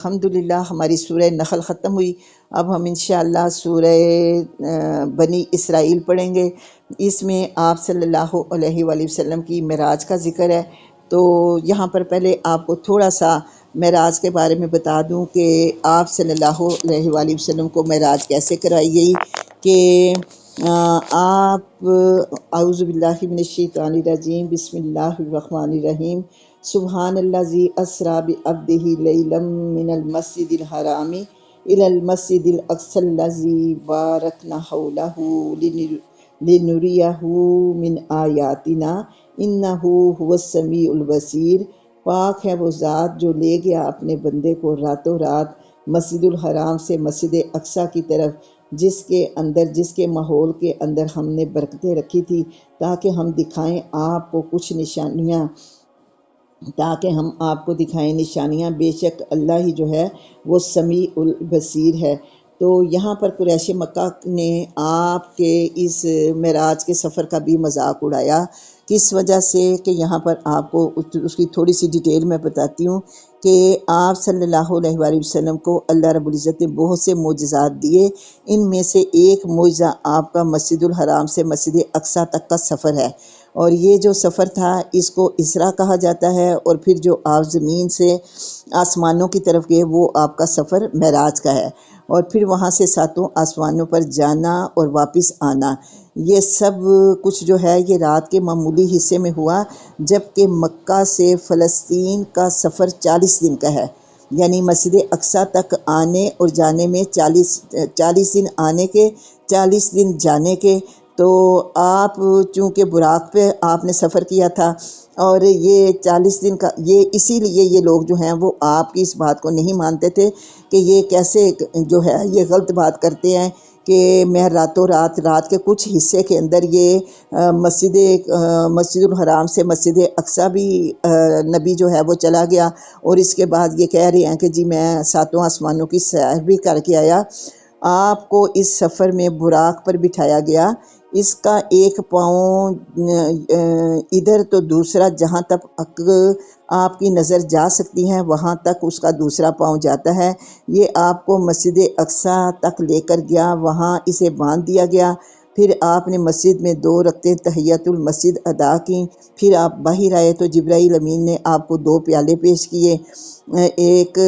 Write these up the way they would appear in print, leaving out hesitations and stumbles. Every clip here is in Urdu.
الحمدللہ ہماری سورہ نحل ختم ہوئی۔ اب ہم انشاءاللہ سورہ بنی اسرائیل پڑھیں گے۔ اس میں آپ صلی اللہ علیہ وآلہ وسلم کی معراج کا ذکر ہے۔ تو یہاں پر پہلے آپ کو تھوڑا سا معراج کے بارے میں بتا دوں کہ آپ صلی اللہ علیہ وآلہ وسلم کو معراج کیسے کرائی گئی کہ آپ اعوذ باللہ من الشیطان الرجیم بسم اللہ الرحمن الرحیم سبحان الذی اسری بعبدہ لیلا من المسجد الحرام الی المسجد الاقصی الذی بارکنا حولہ لنریہ من آیاتنا انہ هو السمیع البصیر۔ پاک ہے وہ ذات جو لے گیا اپنے بندے کو راتوں رات مسجد الحرام سے مسجد اقصی کی طرف، جس کے ماحول کے اندر ہم نے برکتیں رکھی تھی تاکہ ہم آپ کو دکھائیں نشانیاں، بے شک اللہ ہی جو ہے وہ سمیع البصیر ہے۔ تو یہاں پر قریش مکہ نے آپ کے اس معراج کے سفر کا بھی مذاق اڑایا، کس وجہ سے کہ یہاں پر آپ کو اس کی تھوڑی سی ڈیٹیل میں بتاتی ہوں کہ آپ صلی اللہ علیہ وآلہ وسلم کو اللہ رب العزت نے بہت سے معجزات دیے۔ ان میں سے ایک معجزہ آپ کا مسجد الحرام سے مسجد اقصی تک کا سفر ہے، اور یہ جو سفر تھا اس کو اسرا کہا جاتا ہے، اور پھر جو آپ زمین سے آسمانوں کی طرف گئے وہ آپ کا سفر معراج کا ہے، اور پھر وہاں سے ساتوں آسمانوں پر جانا اور واپس آنا۔ یہ سب کچھ جو ہے یہ رات کے معمولی حصے میں ہوا، جبکہ مکہ سے فلسطین کا سفر 40 دن کا ہے، یعنی مسجد اقصی تک آنے اور جانے میں 40 دن آنے کے، 40 دن جانے کے۔ تو آپ چونکہ براق پہ آپ نے سفر کیا تھا، اور یہ 40 دن کا، یہ اسی لیے یہ لوگ جو ہیں وہ آپ کی اس بات کو نہیں مانتے تھے کہ یہ کیسے جو ہے یہ غلط بات کرتے ہیں کہ میں راتوں رات کے کچھ حصے کے اندر یہ مسجد الحرام سے مسجد اقصی بھی نبی جو ہے وہ چلا گیا، اور اس کے بعد یہ کہہ رہے ہیں کہ جی میں ساتوں آسمانوں کی سیر بھی کر کے آیا۔ آپ کو اس سفر میں براق پر بٹھایا گیا، اس کا ایک پاؤں ادھر تو دوسرا جہاں تک آپ کی نظر جا سکتی ہے وہاں تک اس کا دوسرا پاؤں جاتا ہے۔ یہ آپ کو مسجد اقصی تک لے کر گیا، وہاں اسے باندھ دیا گیا۔ پھر آپ نے مسجد میں 2 رکعتیں تحیۃ المسجد ادا کی۔ پھر آپ باہر آئے تو جبرائیل امین نے آپ کو 2 پیالے پیش کیے، ایک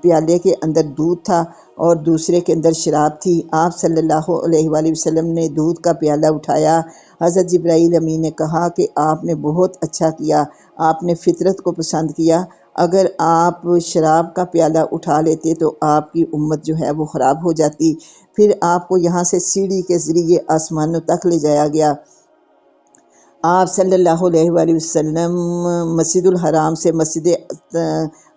پیالے کے اندر دودھ تھا اور دوسرے کے اندر شراب تھی۔ آپ صلی اللہ علیہ وآلہ وسلم نے دودھ کا پیالہ اٹھایا۔ حضرت جبرائیل امین نے کہا کہ آپ نے بہت اچھا کیا، آپ نے فطرت کو پسند کیا، اگر آپ شراب کا پیالہ اٹھا لیتے تو آپ کی امت جو ہے وہ خراب ہو جاتی۔ پھر آپ کو یہاں سے سیڑھی کے ذریعے آسمانوں تک لے جایا گیا۔ آپ صلی اللہ علیہ وآلہ وسلم مسجد الحرام سے مسجد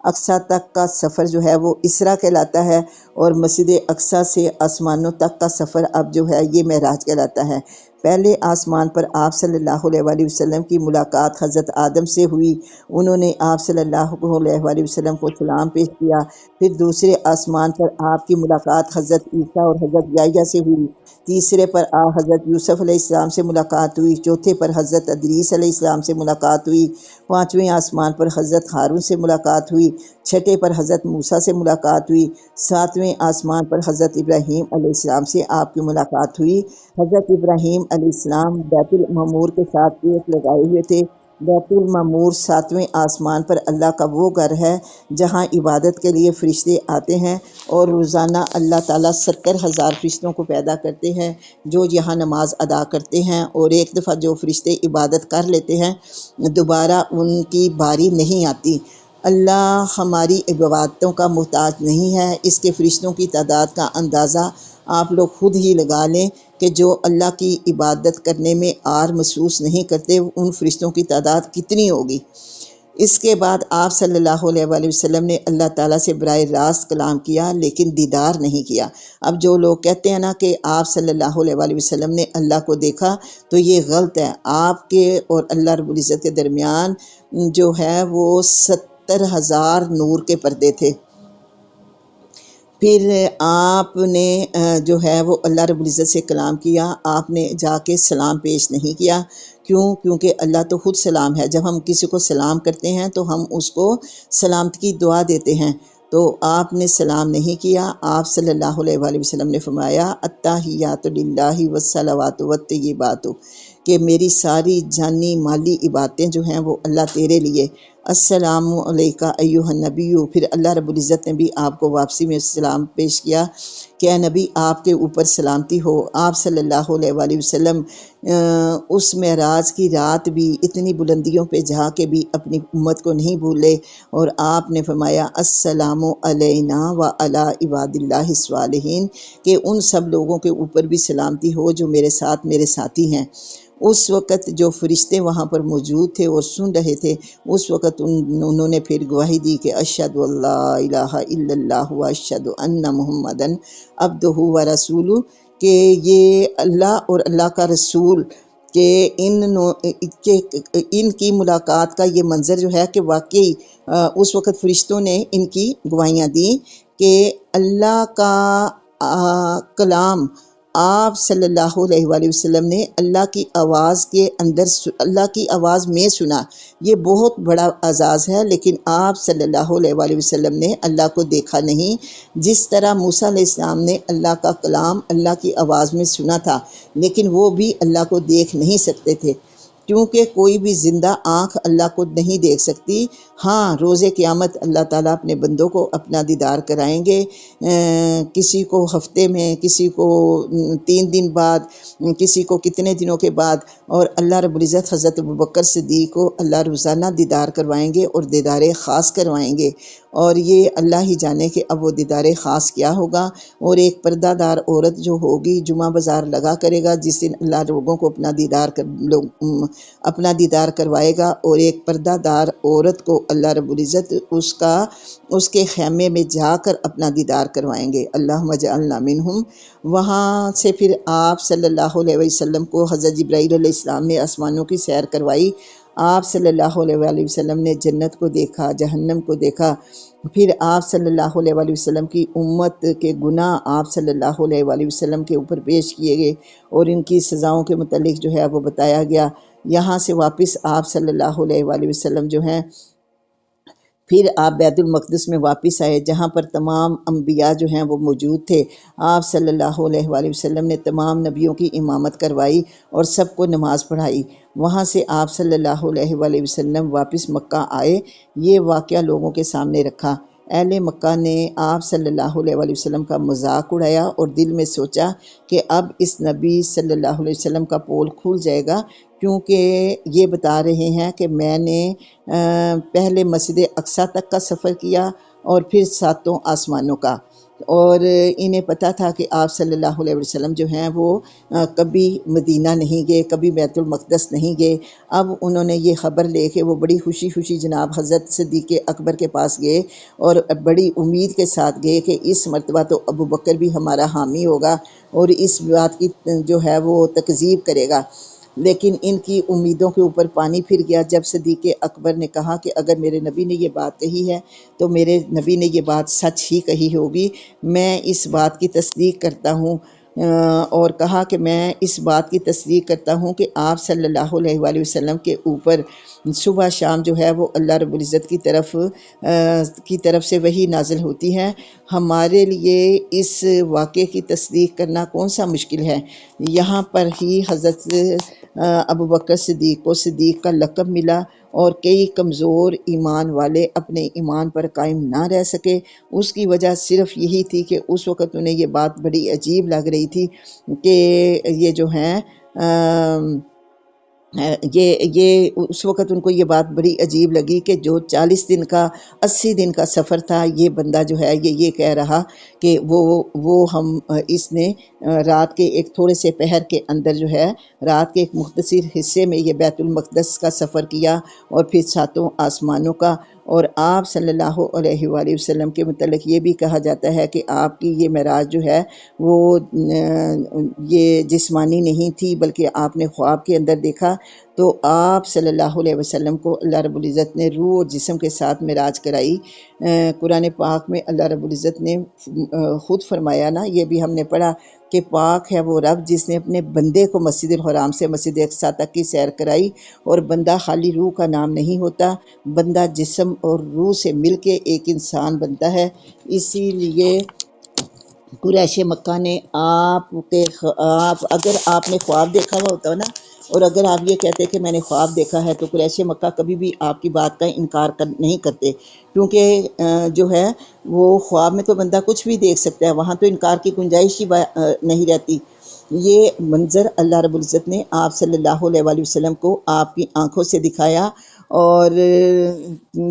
اقصی تک کا سفر جو ہے وہ اسرا کہلاتا ہے، اور مسجد اقصی سے آسمانوں تک کا سفر اب جو ہے یہ معراج کہلاتا ہے۔ پہلے آسمان پر آپ صلی اللہ علیہ وآلہ وسلم کی ملاقات حضرت آدم سے ہوئی، انہوں نے آپ صلی اللہ علیہ وآلہ وسلم کو سلام پیش کیا۔ پھر دوسرے آسمان پر آپ کی ملاقات حضرت عیسیٰ اور حضرت یحییٰ سے ہوئی، تیسرے پر حضرت یوسف علیہ السلام سے ملاقات ہوئی، چوتھے پر حضرت ادریس علیہ السلام سے ملاقات ہوئی، 5ویں آسمان پر حضرت ہارون سے ملاقات ہوئی، چھٹے پر حضرت موسیٰ سے ملاقات ہوئی، 7ویں آسمان پر حضرت ابراہیم علیہ السلام سے آپ کی ملاقات ہوئی۔ حضرت ابراہیم علیہ السلام بیت المعمور کے ساتھ ایک لگائے ہوئے تھے۔ بیت المعمور 7ویں آسمان پر اللہ کا وہ گھر ہے جہاں عبادت کے لیے فرشتے آتے ہیں، اور روزانہ اللہ تعالیٰ 70,000 فرشتوں کو پیدا کرتے ہیں جو یہاں نماز ادا کرتے ہیں، اور ایک دفعہ جو فرشتے عبادت کر لیتے ہیں دوبارہ ان کی باری نہیں آتی۔ اللہ ہماری عبادتوں کا محتاج نہیں ہے، اس کے فرشتوں کی تعداد کا اندازہ آپ لوگ خود ہی لگا لیں کہ جو اللہ کی عبادت کرنے میں آر محسوس نہیں کرتے ان فرشتوں کی تعداد کتنی ہوگی۔ اس کے بعد آپ صلی اللہ علیہ وآلہ وسلم نے اللہ تعالیٰ سے براہ راست کلام کیا لیکن دیدار نہیں کیا۔ اب جو لوگ کہتے ہیں نا کہ آپ صلی اللہ علیہ وآلہ وسلم نے اللہ کو دیکھا تو یہ غلط ہے۔ آپ کے اور اللہ رب العزت کے درمیان جو ہے وہ 70,000 نور کے پردے تھے۔ پھر آپ نے جو ہے وہ اللہ رب العزت سے کلام کیا، آپ نے جا کے سلام پیش نہیں کیا۔ کیونکہ اللہ تو خود سلام ہے، جب ہم کسی کو سلام کرتے ہیں تو ہم اس کو سلامتی کی دعا دیتے ہیں۔ تو آپ نے سلام نہیں کیا۔ آپ صلی اللہ علیہ وآلہ وسلم نے فرمایا التحیات للہ والصلوات والطیبات، کہ میری ساری جانی مالی عبادتیں جو ہیں وہ اللہ تیرے لیے۔ السلام علیکہ ایہا النبی، پھر اللہ رب العزت نے بھی آپ کو واپسی میں سلام پیش کیا کہ اے نبی آپ کے اوپر سلامتی ہو۔ آپ صلی اللہ علیہ وآلہ وسلم اس معراج کی رات بھی اتنی بلندیوں پہ جا کے بھی اپنی امت کو نہیں بھولے، اور آپ نے فرمایا السلام علینا وعلی عباد اللہ الصالحین، کہ ان سب لوگوں کے اوپر بھی سلامتی ہو جو میرے ساتھ میرے ساتھی ہیں۔ اس وقت جو فرشتے وہاں پر موجود تھے اور سن رہے تھے، اس وقت انہوں نے پھر گواہی دی کہ اشہد اللہ الہ الا اللہ و اشہد ان محمدن عبدہ و رسولہ، کہ یہ اللہ اور اللہ کا رسول، کہ ان کی ملاقات کا یہ منظر جو ہے کہ واقعی اس وقت فرشتوں نے ان کی گواہیاں دیں کہ اللہ کا کلام آپ صلی اللہ علیہ وآلہ وسلم نے اللہ کی آواز کے اندر، اللہ کی آواز میں سنا۔ یہ بہت بڑا اعزاز ہے، لیکن آپ صلی اللہ علیہ وآلہ وسلم نے اللہ کو دیکھا نہیں، جس طرح موسیٰ علیہ السلام نے اللہ کا کلام اللہ کی آواز میں سنا تھا، لیکن وہ بھی اللہ کو دیکھ نہیں سکتے تھے، کیونکہ کوئی بھی زندہ آنکھ اللہ کو نہیں دیکھ سکتی۔ ہاں، روز قیامت اللہ تعالیٰ اپنے بندوں کو اپنا دیدار کرائیں گے، کسی کو ہفتے میں، کسی کو 3 دن بعد، کسی کو کتنے دنوں کے بعد، اور اللہ رب العزت حضرت ابوبکر صدیق کو اللہ روزانہ دیدار کروائیں گے اور دیدار خاص کروائیں گے، اور یہ اللہ ہی جانے کہ اب وہ دیدار خاص کیا ہوگا۔ اور ایک پردہ دار عورت جو ہوگی جمعہ بازار لگا کرے گا، جس دن اللہ لوگوں کو اپنا دیدار کروائے گا، اور ایک پردہ دار عورت کو اللہ رب العزت اس کے خیمے میں جا کر اپنا دیدار کروائیں گے۔ اللہم اجعلنا منہم۔ وہاں سے پھر آپ صلی اللہ علیہ وسلم کو حضرت جبرائیل علیہ السلام نے آسمانوں کی سیر کروائی۔ آپ صلی اللہ علیہ وآلہ وسلم نے جنت کو دیکھا، جہنم کو دیکھا، پھر آپ صلی اللہ علیہ وآلہ وسلم کی امت کے گناہ آپ صلی اللہ علیہ وآلہ وسلم کے اوپر پیش کیے گئے، اور ان کی سزاؤں کے متعلق جو ہے وہ بتایا گیا۔ یہاں سے واپس آپ صلی اللہ علیہ وآلہ وسلم جو ہیں، پھر آپ بیت المقدس میں واپس آئے، جہاں پر تمام انبیاء جو ہیں وہ موجود تھے۔ آپ صلی اللہ علیہ وآلہ وسلم نے تمام نبیوں کی امامت کروائی اور سب کو نماز پڑھائی۔ وہاں سے آپ صلی اللہ علیہ وآلہ وسلم واپس مکہ آئے۔ یہ واقعہ لوگوں کے سامنے رکھا۔ اہل مکہ نے آپ صلی اللہ علیہ وآلہ وسلم کا مذاق اڑایا اور دل میں سوچا کہ اب اس نبی صلی اللہ علیہ وسلم کا پول کھل جائے گا، کیونکہ یہ بتا رہے ہیں کہ میں نے پہلے مسجد اقصیٰ تک کا سفر کیا اور پھر 7 آسمانوں کا، اور انہیں پتہ تھا کہ آپ صلی اللہ علیہ وسلم جو ہیں وہ کبھی مدینہ نہیں گئے، کبھی بیت المقدس نہیں گئے۔ اب انہوں نے یہ خبر لے کے وہ بڑی خوشی خوشی جناب حضرت صدیق اکبر کے پاس گئے، اور بڑی امید کے ساتھ گئے کہ اس مرتبہ تو ابو بکر بھی ہمارا حامی ہوگا اور اس بات کی جو ہے وہ تکذیب کرے گا۔ لیکن ان کی امیدوں کے اوپر پانی پھر گیا جب صدیق اکبر نے کہا کہ اگر میرے نبی نے یہ بات کہی ہے تو میرے نبی نے یہ بات سچ ہی کہی ہوگی، میں اس بات کی تصدیق کرتا ہوں، اور کہا کہ میں اس بات کی تصدیق کرتا ہوں کہ آپ صلی اللہ علیہ وآلہ وسلم کے اوپر صبح شام جو ہے وہ اللہ رب العزت کی طرف سے وحی نازل ہوتی ہے۔ ہمارے لیے اس واقعے کی تصدیق کرنا کون سا مشکل ہے۔ یہاں پر ہی حضرت ابوبکر صدیق کو صدیق کا لقب ملا، اور کئی کمزور ایمان والے اپنے ایمان پر قائم نہ رہ سکے۔ اس کی وجہ صرف یہی تھی کہ اس وقت انہیں یہ بات بڑی عجیب لگ رہی تھی کہ یہ جو ہیں یہ اس وقت ان کو یہ بات بڑی عجیب لگی کہ جو 40 دن کا 80 دن کا سفر تھا، یہ بندہ جو ہے یہ کہہ رہا کہ اس نے رات کے ایک تھوڑے سے پہر کے اندر جو ہے رات کے ایک مختصر حصے میں یہ بیت المقدس کا سفر کیا اور پھر 7 آسمانوں کا۔ اور آپ صلی اللہ علیہ وآلہ وسلم کے متعلق یہ بھی کہا جاتا ہے کہ آپ کی یہ معراج جو ہے وہ یہ جسمانی نہیں تھی، بلکہ آپ نے خواب کے اندر دیکھا تو آپ صلی اللہ علیہ وسلم کو اللہ رب العزت نے روح اور جسم کے ساتھ معراج کرائی۔ قرآن پاک میں اللہ رب العزت نے خود فرمایا نا، یہ بھی ہم نے پڑھا کہ پاک ہے وہ رب جس نے اپنے بندے کو مسجد الحرام سے مسجد اقصیٰ تک کی سیر کرائی، اور بندہ خالی روح کا نام نہیں ہوتا، بندہ جسم اور روح سے مل کے ایک انسان بنتا ہے۔ اسی لیے قریش مکہ نے اگر آپ نے خواب دیکھا ہوا ہوتا نا، اور اگر آپ یہ کہتے کہ میں نے خواب دیکھا ہے، تو قریش مکہ کبھی بھی آپ کی بات کا انکار نہیں کرتے، کیونکہ جو ہے وہ خواب میں تو بندہ کچھ بھی دیکھ سکتا ہے، وہاں تو انکار کی گنجائش ہی نہیں رہتی۔ یہ منظر اللہ رب العزت نے آپ صلی اللہ علیہ وآلہ وسلم کو آپ کی آنکھوں سے دکھایا، اور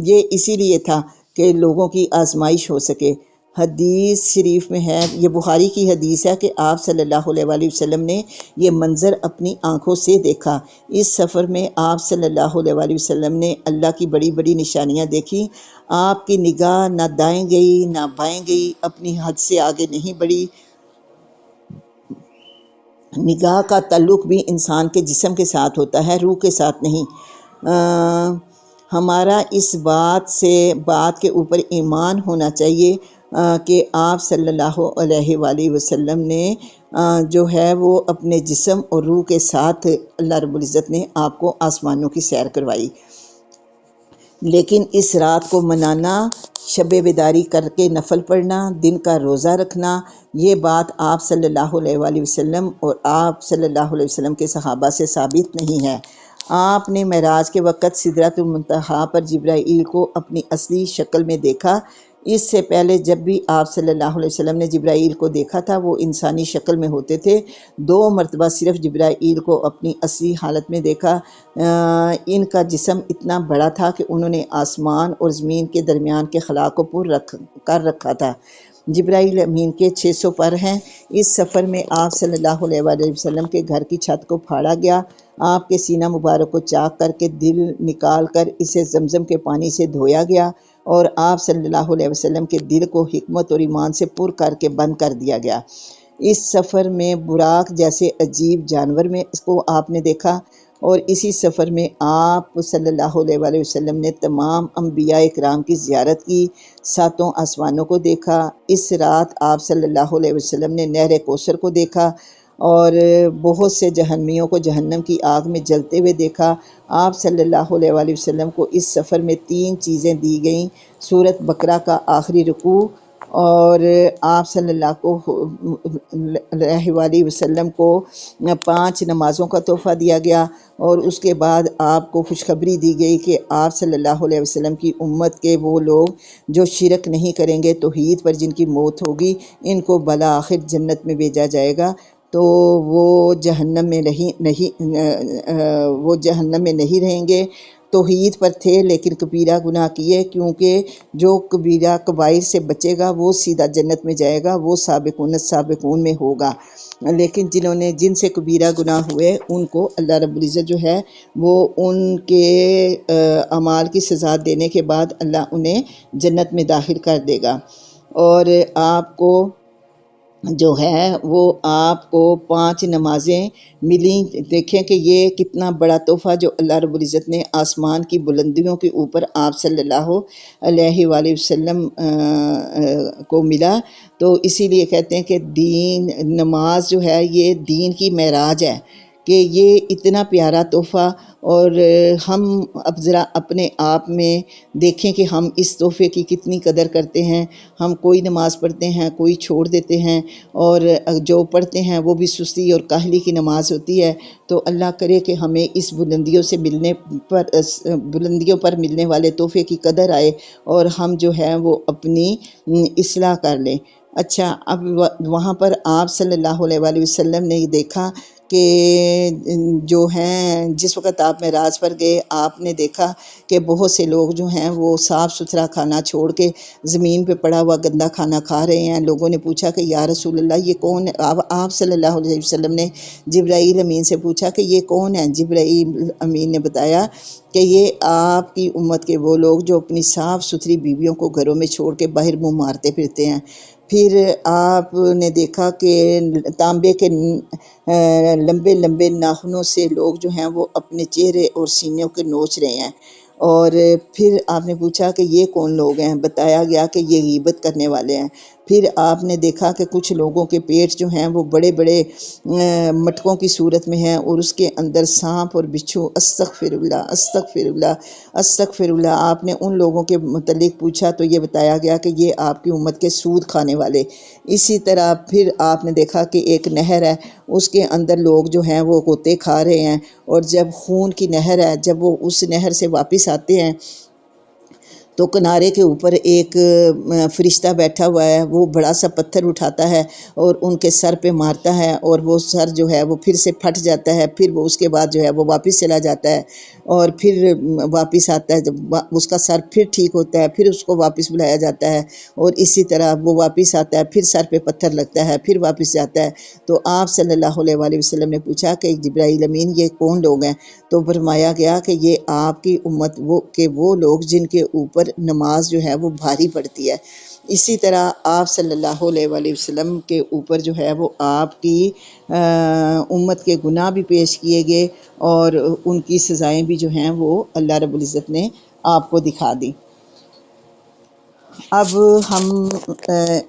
یہ اسی لیے تھا کہ لوگوں کی آزمائش ہو سکے۔ حدیث شریف میں ہے، یہ بخاری کی حدیث ہے کہ آپ صلی اللہ علیہ وآلہ وسلم نے یہ منظر اپنی آنکھوں سے دیکھا۔ اس سفر میں آپ صلی اللہ علیہ وآلہ وسلم نے اللہ کی بڑی بڑی نشانیاں دیکھی۔ آپ کی نگاہ نہ دائیں گئی نہ بائیں گئی، اپنی حد سے آگے نہیں بڑھی۔ نگاہ کا تعلق بھی انسان کے جسم کے ساتھ ہوتا ہے، روح کے ساتھ نہیں۔ ہمارا اس بات کے اوپر ایمان ہونا چاہیے کہ آپ صلی اللہ علیہ وآلہ وسلم نے جو ہے وہ اپنے جسم اور روح کے ساتھ اللہ رب العزت نے آپ کو آسمانوں کی سیر کروائی۔ لیکن اس رات کو منانا، شب بیداری کر کے نفل پڑھنا، دن کا روزہ رکھنا، یہ بات آپ صلی اللہ علیہ وآلہ وسلم اور آپ صلی اللہ علیہ وسلم کے صحابہ سے ثابت نہیں ہے۔ آپ نے معراج کے وقت سدرۃ المنتہا پر جبرائیل کو اپنی اصلی شکل میں دیکھا۔ اس سے پہلے جب بھی آپ صلی اللہ علیہ وسلم نے جبرائیل کو دیکھا تھا، وہ انسانی شکل میں ہوتے تھے۔ 2 مرتبہ صرف جبرائیل کو اپنی اصلی حالت میں دیکھا۔ ان کا جسم اتنا بڑا تھا کہ انہوں نے آسمان اور زمین کے درمیان کے خلا کو پر کر رکھا تھا۔ جبرائیل امین کے 600 پر ہیں۔ اس سفر میں آپ صلی اللہ علیہ وآلہ وسلم کے گھر کی چھت کو پھاڑا گیا، آپ کے سینہ مبارک کو چاک کر کے دل نکال کر اسے زمزم کے پانی سے دھویا گیا، اور آپ صلی اللہ علیہ وسلم کے دل کو حکمت اور ایمان سے پر کر کے بند کر دیا گیا۔ اس سفر میں براق جیسے عجیب جانور میں اس کو آپ نے دیکھا، اور اسی سفر میں آپ صلی اللہ علیہ وآلہ وسلم نے تمام انبیاء اکرام کی زیارت کی، 7 آسمانوں کو دیکھا۔ اس رات آپ صلی اللہ علیہ وسلم نے نہر کوثر کو دیکھا، اور بہت سے جہنمیوں کو جہنم کی آگ میں جلتے ہوئے دیکھا۔ آپ صلی اللہ علیہ وآلہ وسلم کو اس سفر میں 3 چیزیں دی گئیں: سورۃ بقرہ کا آخری رکوع، اور آپ صلی اللہ علیہ وآلہ وسلم کو 5 نمازوں کا تحفہ دیا گیا، اور اس کے بعد آپ کو خوشخبری دی گئی کہ آپ صلی اللہ علیہ وسلم کی امت کے وہ لوگ جو شرک نہیں کریں گے، توحید پر جن کی موت ہوگی، ان کو بالآخر جنت میں بھیجا جائے گا۔ تو وہ جہنم میں نہیں رہیں گے۔ توحید پر تھے لیکن کبیرہ گناہ کیے، کیونکہ جو کبیرہ کبائر سے بچے گا وہ سیدھا جنت میں جائے گا، وہ سابقون میں ہوگا۔ لیکن جن سے کبیرہ گناہ ہوئے، ان کو اللہ رب العزت جو ہے وہ ان کے اعمال کی سزا دینے کے بعد اللہ انہیں جنت میں داخل کر دے گا۔ اور آپ کو جو ہے وہ آپ کو 5 نمازیں ملیں۔ دیکھیں کہ یہ کتنا بڑا تحفہ جو اللہ رب العزت نے آسمان کی بلندیوں کے اوپر آپ صلی اللہ علیہ وآلہ وسلم کو ملا۔ تو اسی لیے کہتے ہیں کہ نماز جو ہے یہ دین کی معراج ہے، کہ یہ اتنا پیارا تحفہ، اور ہم اب ذرا اپنے آپ میں دیکھیں کہ ہم اس تحفے کی کتنی قدر کرتے ہیں۔ ہم کوئی نماز پڑھتے ہیں، کوئی چھوڑ دیتے ہیں، اور جو پڑھتے ہیں وہ بھی سستی اور کاہلی کی نماز ہوتی ہے۔ تو اللہ کرے کہ ہمیں اس بلندیوں پر ملنے والے تحفے کی قدر آئے، اور ہم جو ہے وہ اپنی اصلاح کر لیں۔ اچھا، اب وہاں پر آپ صلی اللہ علیہ وآلہ وسلم نے یہ دیکھا کہ جو ہیں جس وقت آپ معراج پر گئے، آپ نے دیکھا کہ بہت سے لوگ جو ہیں وہ صاف ستھرا کھانا چھوڑ کے زمین پہ پڑا ہوا گندا کھانا کھا رہے ہیں۔ لوگوں نے پوچھا کہ یا رسول اللہ یہ کون ہے؟ آپ صلی اللہ علیہ وسلم نے جبرائیل امین سے پوچھا کہ یہ کون ہے؟ جبرائیل امین نے بتایا کہ یہ آپ کی امت کے وہ لوگ جو اپنی صاف ستھری بیویوں کو گھروں میں چھوڑ کے باہر منہ مارتے پھرتے ہیں۔ پھر آپ نے دیکھا کہ تانبے کے لمبے لمبے ناخنوں سے لوگ جو ہیں وہ اپنے چہرے اور سینوں کے نوچ رہے ہیں، اور پھر آپ نے پوچھا کہ یہ کون لوگ ہیں، بتایا گیا کہ یہ غیبت کرنے والے ہیں۔ پھر آپ نے دیکھا کہ کچھ لوگوں کے پیٹ جو ہیں وہ بڑے بڑے مٹکوں کی صورت میں ہیں، اور اس کے اندر سانپ اور بچھو، استغفر اللہ استغفر اللہ استغفر اللہ۔ آپ نے ان لوگوں کے متعلق پوچھا تو یہ بتایا گیا کہ یہ آپ کی امت کے سود کھانے والے۔ اسی طرح پھر آپ نے دیکھا کہ ایک نہر ہے، اس کے اندر لوگ جو ہیں وہ غوطے کھا رہے ہیں، اور جب خون کی نہر ہے، جب وہ اس نہر سے واپس آتے ہیں تو کنارے کے اوپر ایک فرشتہ بیٹھا ہوا ہے، وہ بڑا سا پتھر اٹھاتا ہے اور ان کے سر پہ مارتا ہے، اور وہ سر جو ہے وہ پھر سے پھٹ جاتا ہے، پھر وہ اس کے بعد جو ہے وہ واپس چلا جاتا ہے، اور پھر واپس آتا ہے، جب اس کا سر پھر ٹھیک ہوتا ہے پھر اس کو واپس بلایا جاتا ہے، اور اسی طرح وہ واپس آتا ہے، پھر سر پہ پتھر لگتا ہے، پھر واپس جاتا ہے۔ تو آپ صلی اللہ علیہ وآلہ وسلم نے پوچھا کہ جبرائیل امین یہ کون لوگ ہیں؟ تو فرمایا گیا کہ یہ آپ کی امت وہ لوگ جن کے اوپر نماز جو ہے وہ بھاری پڑتی ہے۔ اسی طرح آپ صلی اللہ علیہ وآلہ وسلم کے اوپر جو ہے وہ آپ کی امت کے گناہ بھی پیش کیے گئے، اور ان کی سزائیں بھی جو ہیں وہ اللہ رب العزت نے آپ کو دکھا دی۔ اب ہم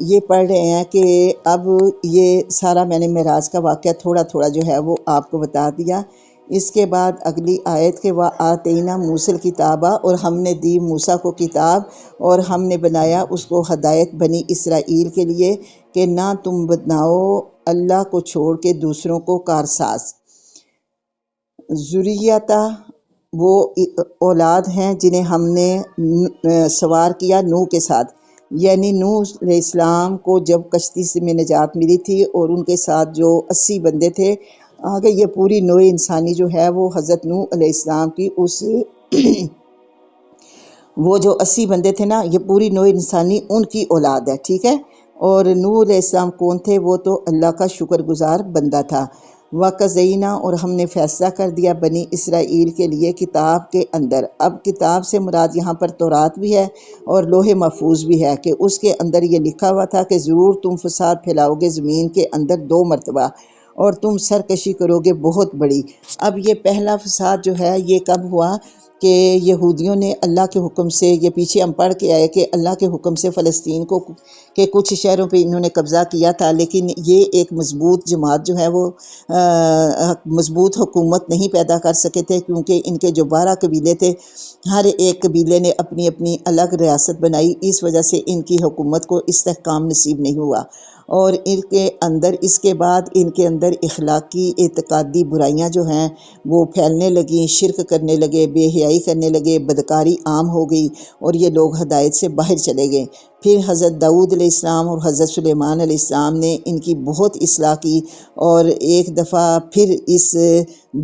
یہ پڑھ رہے ہیں کہ اب یہ سارا میں نے معراج کا واقعہ تھوڑا تھوڑا جو ہے وہ آپ کو بتا دیا۔ اس کے بعد اگلی آیت کے وَآتَيْنَا مُوسَى الْكِتَابَ، اور ہم نے دی موسیٰ کو کتاب، اور ہم نے بنایا اس کو ہدایت بنی اسرائیل کے لیے کہ نہ تم بناؤ اللہ کو چھوڑ کے دوسروں کو کارساز۔ ذریتہ، وہ اولاد ہیں جنہیں ہم نے سوار کیا نوح کے ساتھ، یعنی نوح علیہ السلام کو جب کشتی سے میں نجات ملی تھی، اور ان کے ساتھ جو 80 بندے تھے، آگے یہ پوری نوع انسانی جو ہے وہ حضرت نوح علیہ السلام کی اس وہ جو 80 بندے تھے نا، یہ پوری نوع انسانی ان کی اولاد ہے، ٹھیک ہے۔ اور نوح علیہ السلام کون تھے؟ وہ تو اللہ کا شکر گزار بندہ تھا۔ وَقَضَيْنَا، اور ہم نے فیصلہ کر دیا بنی اسرائیل کے لیے کتاب کے اندر۔ اب کتاب سے مراد یہاں پر تورات بھی ہے اور لوح محفوظ بھی ہے، کہ اس کے اندر یہ لکھا ہوا تھا کہ ضرور تم فساد پھیلاؤ گے زمین کے اندر 2 مرتبہ، اور تم سرکشی کرو گے بہت بڑی۔ اب یہ پہلا فساد جو ہے یہ کب ہوا کہ یہودیوں نے اللہ کے حکم سے، یہ پیچھے ہم پڑھ کے آئے کہ اللہ کے حکم سے فلسطین کو کے کچھ شہروں پہ انہوں نے قبضہ کیا تھا، لیکن یہ ایک مضبوط جماعت جو ہے وہ مضبوط حکومت نہیں پیدا کر سکے تھے، کیونکہ ان کے جو 12 قبیلے تھے، ہر ایک قبیلے نے اپنی اپنی الگ ریاست بنائی، اس وجہ سے ان کی حکومت کو استحکام نصیب نہیں ہوا، اور ان کے اندر اس کے بعد ان کے اندر اخلاقی اعتقادی برائیاں جو ہیں وہ پھیلنے لگیں، شرک کرنے لگے، بے حیائی کرنے لگے، بدکاری عام ہو گئی، اور یہ لوگ ہدایت سے باہر چلے گئے۔ پھر حضرت داؤد علیہ السلام اور حضرت سلیمان علیہ السلام نے ان کی بہت اصلاح کی، اور ایک دفعہ پھر اس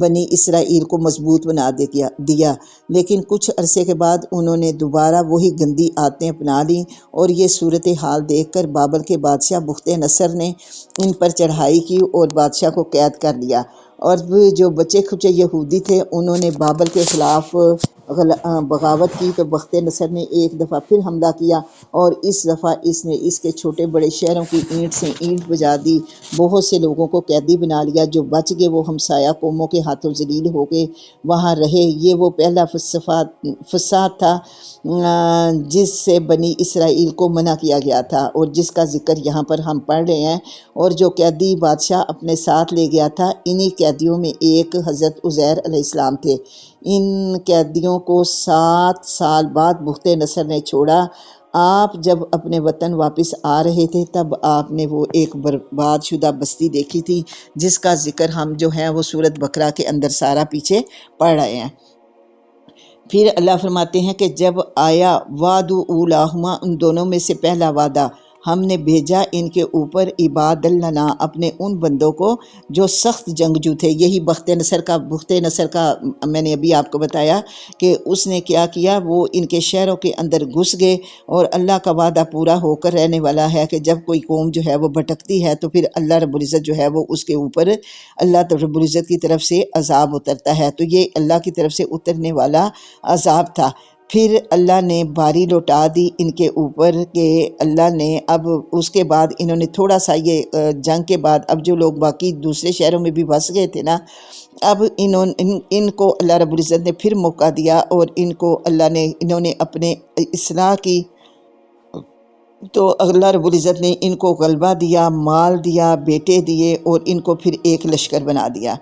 بنی اسرائیل کو مضبوط بنا دیا، لیکن کچھ عرصے کے بعد انہوں نے دوبارہ وہی گندی عادتیں اپنا لیں، اور یہ صورتحال دیکھ کر بابل کے بادشاہ بخت نصر نے ان پر چڑھائی کی اور بادشاہ کو قید کر لیا، اور جو بچے کھچے یہودی تھے انہوں نے بابل کے خلاف بغاوت کی، تو بخت نصر نے ایک دفعہ پھر حملہ کیا، اور اس دفعہ اس نے اس کے چھوٹے بڑے شہروں کی اینٹ سے اینٹ بجا دی، بہت سے لوگوں کو قیدی بنا لیا، جو بچ گئے وہ ہمسایہ قوموں کے ہاتھوں ذلیل ہو گئے، وہاں رہے۔ یہ وہ پہلا فساد تھا جس سے بنی اسرائیل کو منع کیا گیا تھا، اور جس کا ذکر یہاں پر ہم پڑھ رہے ہیں، اور جو قیدی بادشاہ اپنے ساتھ لے گیا تھا، انہی قیدیوں میں ایک حضرت عزیر علیہ السلام تھے۔ ان قیدیوں کو 7 سال بعد بخت نصر نے چھوڑا۔ آپ جب اپنے وطن واپس آ رہے تھے تب آپ نے وہ ایک برباد شدہ بستی دیکھی تھی، جس کا ذکر ہم جو ہے وہ سورۃ بقرہ کے اندر سارا پیچھے پڑھ رہے ہیں۔ پھر اللہ فرماتے ہیں کہ جب آیا وعد اولاہما، ان دونوں میں سے پہلا وعدہ، ہم نے بھیجا ان کے اوپر عباد لنا، اپنے ان بندوں کو جو سخت جنگجو تھے۔ یہی بخت نصر کا میں نے ابھی آپ کو بتایا کہ اس نے کیا کیا، وہ ان کے شہروں کے اندر گھس گئے، اور اللہ کا وعدہ پورا ہو کر رہنے والا ہے کہ جب کوئی قوم جو ہے وہ بھٹکتی ہے تو پھر اللہ رب العزت جو ہے وہ اس کے اوپر اللہ رب العزت کی طرف سے عذاب اترتا ہے، تو یہ اللہ کی طرف سے اترنے والا عذاب تھا۔ پھر اللہ نے باری لوٹا دی ان کے اوپر کہ اللہ نے اب اس کے بعد انہوں نے تھوڑا سا یہ جنگ کے بعد اب جو لوگ باقی دوسرے شہروں میں بھی بس گئے تھے نا، اب ان کو اللہ رب العزت نے پھر موقع دیا اور انہوں نے اپنے اصلاح کی، تو اللہ رب العزت نے ان کو غلبہ دیا، مال دیا، بیٹے دیے، اور ان کو پھر ایک لشکر بنا دیا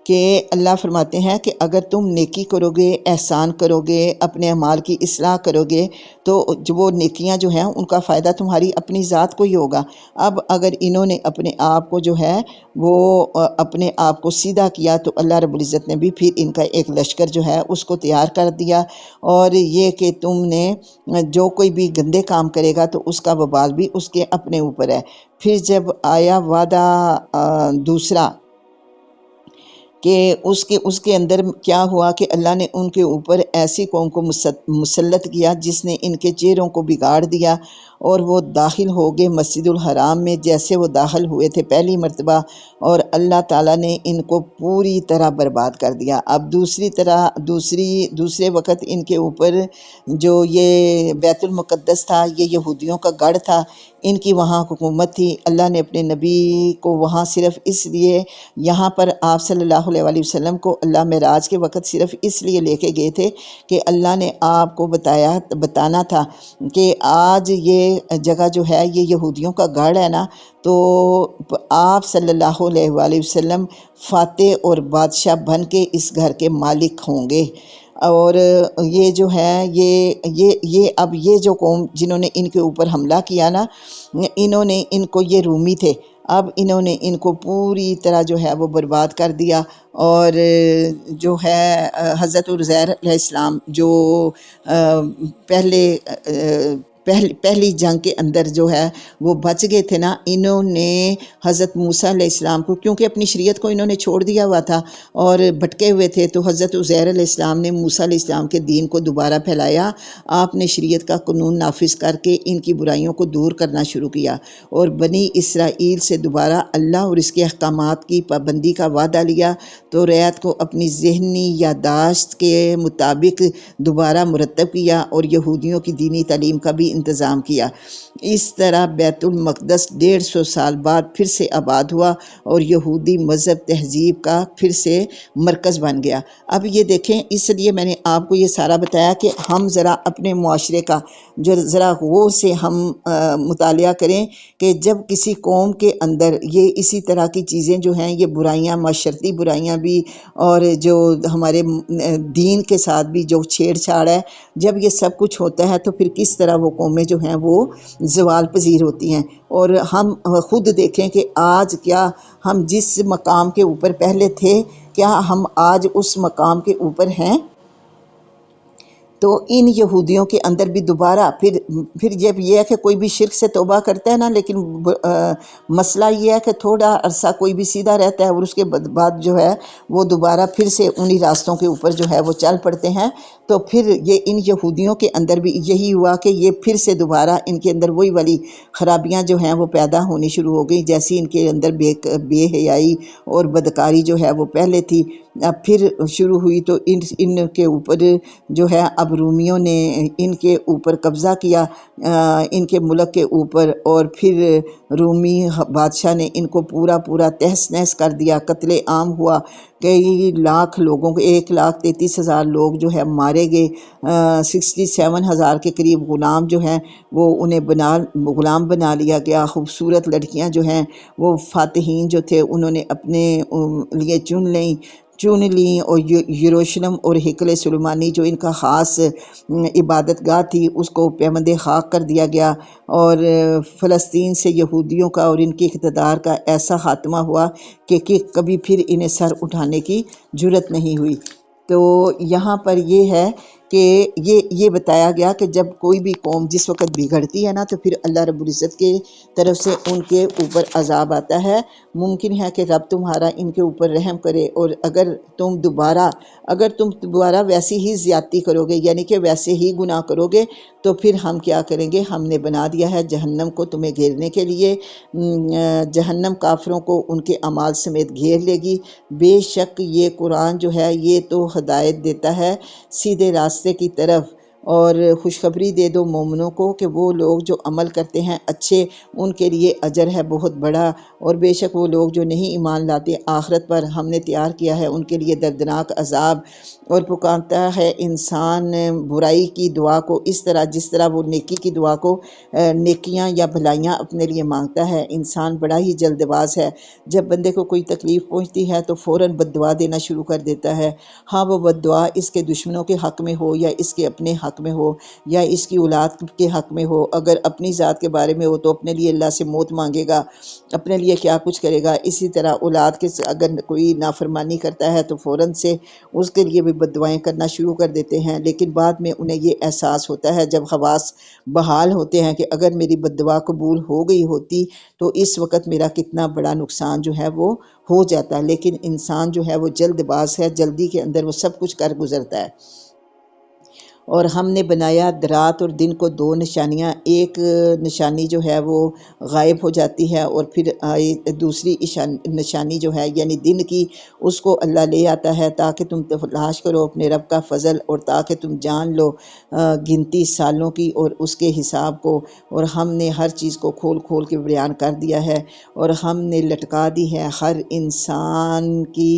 کہ اللہ فرماتے ہیں کہ اگر تم نیکی کرو گے، احسان کرو گے، اپنے اعمال کی اصلاح کرو گے، تو جو وہ نیکیاں جو ہیں ان کا فائدہ تمہاری اپنی ذات کو ہی ہوگا۔ اب اگر انہوں نے اپنے آپ کو جو ہے وہ اپنے آپ کو سیدھا کیا، تو اللہ رب العزت نے بھی پھر ان کا ایک لشکر جو ہے اس کو تیار کر دیا، اور یہ کہ تم نے جو کوئی بھی گندے کام کرے گا تو اس کا وبال بھی اس کے اپنے اوپر ہے۔ پھر جب آیا وعدہ دوسرا کہ اس کے اندر کیا ہوا کہ اللہ نے ان کے اوپر ایسی قوم کو مسلط کیا جس نے ان کے چہروں کو بگاڑ دیا، اور وہ داخل ہو گئے مسجد الحرام میں جیسے وہ داخل ہوئے تھے پہلی مرتبہ، اور اللہ تعالیٰ نے ان کو پوری طرح برباد کر دیا۔ اب دوسرے وقت ان کے اوپر جو یہ بیت المقدس تھا، یہ یہودیوں کا گڑھ تھا، ان کی وہاں حکومت تھی۔ اللہ نے اپنے نبی کو وہاں صرف اس لیے، یہاں پر آپ صلی اللہ علیہ وسلم کو اللہ معراج کے وقت صرف اس لیے لے کے گئے تھے کہ اللہ نے آپ کو بتانا تھا کہ آج یہ جگہ جو ہے یہ یہودیوں کا گڑھ ہے نا، تو آپ صلی اللہ علیہ وسلم فاتح اور بادشاہ بن کے اس گھر کے مالک ہوں گے۔ اور یہ جو ہے اب یہ جو قوم جنہوں نے ان کے اوپر حملہ کیا نا، ان کو یہ رومی تھے، اب انہوں نے ان کو پوری طرح جو ہے وہ برباد کر دیا۔ اور جو ہے حضرت عزیر علیہ السلام جو پہلی جنگ کے اندر جو ہے وہ بچ گئے تھے نا، انہوں نے حضرت موسیٰ علیہ السلام کو، کیونکہ اپنی شریعت کو انہوں نے چھوڑ دیا ہوا تھا اور بھٹکے ہوئے تھے، تو حضرت عزیر علیہ السلام نے موسیٰ علیہ السلام کے دین کو دوبارہ پھیلایا۔ آپ نے شریعت کا قانون نافذ کر کے ان کی برائیوں کو دور کرنا شروع کیا، اور بنی اسرائیل سے دوبارہ اللہ اور اس کے احکامات کی پابندی کا وعدہ لیا، تو ریت کو اپنی ذہنی یادداشت کے مطابق دوبارہ مرتب کیا، اور یہودیوں کی دینی تعلیم کا بھی انتظام کیا۔ اس طرح بیت المقدس 150 سال بعد پھر سے آباد ہوا، اور یہودی مذہب تہذیب کا پھر سے مرکز بن گیا۔ اب یہ دیکھیں، اس لیے میں نے آپ کو یہ سارا بتایا کہ ہم ذرا اپنے معاشرے کا جو ذرا غور سے ہم مطالعہ کریں کہ جب کسی قوم کے اندر یہ اسی طرح کی چیزیں جو ہیں، یہ برائیاں، معاشرتی برائیاں بھی، اور جو ہمارے دین کے ساتھ بھی جو چھیڑ چھاڑ ہے، جب یہ سب کچھ ہوتا ہے تو پھر کس طرح وہ قومیں جو ہیں وہ زوال پذیر ہوتی ہیں۔ اور ہم خود دیکھیں کہ آج کیا ہم جس مقام کے اوپر پہلے تھے، کیا ہم آج اس مقام کے اوپر ہیں؟ تو ان یہودیوں کے اندر بھی دوبارہ پھر جب یہ ہے کہ کوئی بھی شرک سے توبہ کرتا ہے نا، لیکن مسئلہ یہ ہے کہ تھوڑا عرصہ کوئی بھی سیدھا رہتا ہے، اور اس کے بعد جو ہے وہ دوبارہ پھر سے انہی راستوں کے اوپر جو ہے وہ چل پڑتے ہیں۔ تو پھر یہ ان یہودیوں کے اندر بھی یہی ہوا کہ یہ پھر سے دوبارہ ان کے اندر وہی والی خرابیاں جو ہیں وہ پیدا ہونی شروع ہو گئی، جیسی ان کے اندر بے حیائی اور بدکاری جو ہے وہ پہلے تھی، اب پھر شروع ہوئی۔ تو ان کے اوپر جو ہے اب رومیوں نے ان کے اوپر قبضہ کیا، ان کے ملک کے اوپر، اور پھر رومی بادشاہ نے ان کو پورا تہس نہس کر دیا، قتل عام ہوا، کئی لاکھ لوگوں کو 1,33,000 لوگ جو ہے مارے گئے، 67,000 کے قریب غلام جو ہیں وہ انہیں غلام بنا لیا گیا۔ خوبصورت لڑکیاں جو ہیں وہ فاتحین جو تھے انہوں نے اپنے لیے چن لیں، اور یروشلم اور ہیکل سلیمانی جو ان کا خاص عبادت گاہ تھی اس کو پیوند خاک کر دیا گیا، اور فلسطین سے یہودیوں کا اور ان کے اقتدار کا ایسا خاتمہ ہوا کہ کبھی پھر انہیں سر اٹھانے کی جرت نہیں ہوئی۔ تو یہاں پر یہ ہے کہ یہ بتایا گیا کہ جب کوئی بھی قوم جس وقت بگڑتی ہے نا، تو پھر اللہ رب العزت کے طرف سے ان کے اوپر عذاب آتا ہے۔ ممکن ہے کہ رب تمہارا ان کے اوپر رحم کرے، اور اگر تم دوبارہ ویسی ہی زیادتی کرو گے، یعنی کہ ویسے ہی گناہ کرو گے، تو پھر ہم کیا کریں گے؟ ہم نے بنا دیا ہے جہنم کو تمہیں گھیرنے کے لیے، جہنم کافروں کو ان کے اعمال سمیت گھیر لے گی۔ بے شک یہ قرآن جو ہے یہ تو ہدایت دیتا ہے سیدھے راستے کی طرف، اور خوشخبری دے دو مومنوں کو کہ وہ لوگ جو عمل کرتے ہیں اچھے ان کے لیے اجر ہے بہت بڑا، اور بے شک وہ لوگ جو نہیں ایمان لاتے آخرت پر ہم نے تیار کیا ہے ان کے لیے دردناک عذاب۔ اور پکارتا ہے انسان برائی کی دعا کو اس طرح جس طرح وہ نیکی کی دعا کو نیکیاں یا بھلائیاں اپنے لیے مانگتا ہے۔ انسان بڑا ہی جلد باز ہے، جب بندے کو کوئی تکلیف پہنچتی ہے تو فوراً بد دعا دینا شروع کر دیتا ہے۔ ہاں وہ بد دعا اس کے دشمنوں کے حق میں ہو یا اس کے اپنے حق میں ہو یا اس کی اولاد کے حق میں ہو۔ اگر اپنی ذات کے بارے میں ہو تو اپنے لیے اللہ سے موت مانگے گا، اپنے لیے کیا کچھ کرے گا۔ اسی طرح اولاد کے اگر کوئی نافرمانی کرتا ہے تو فوراً سے اس کے لیے بھی بد دعائیں کرنا شروع کر دیتے ہیں، لیکن بعد میں انہیں یہ احساس ہوتا ہے جب حواس بحال ہوتے ہیں کہ اگر میری بد دعا قبول ہو گئی ہوتی تو اس وقت میرا کتنا بڑا نقصان جو ہے وہ ہو جاتا۔ لیکن انسان جو ہے وہ جلد باز ہے، جلدی کے اندر وہ سب کچھ کر گزرتا ہے۔ اور ہم نے بنایا رات اور دن کو دو نشانیاں، ایک نشانی جو ہے وہ غائب ہو جاتی ہے اور پھر دوسری نشانی جو ہے یعنی دن کی اس کو اللہ لے آتا ہے تاکہ تم تلاش کرو اپنے رب کا فضل اور تاکہ تم جان لو گنتی سالوں کی اور اس کے حساب کو۔ اور ہم نے ہر چیز کو کھول کھول کے بیان کر دیا ہے، اور ہم نے لٹکا دی ہے ہر انسان کی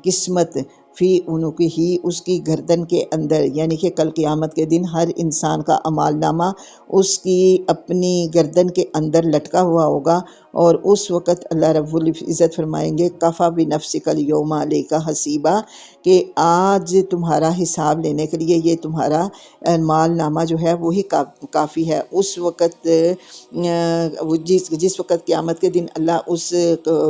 قسمت فی عنقہ ہی اس کی گردن کے اندر، یعنی کہ کل قیامت کے دن ہر انسان کا اعمال نامہ اس کی اپنی گردن کے اندر لٹکا ہوا ہوگا، اور اس وقت اللہ رب العزت فرمائیں گے کفا بنفسک الیوم علیک حسیبا، کہ آج تمہارا حساب لینے کے لیے یہ تمہارا اعمال نامہ جو ہے وہی کافی ہے۔ اس وقت جس وقت قیامت کے دن اللہ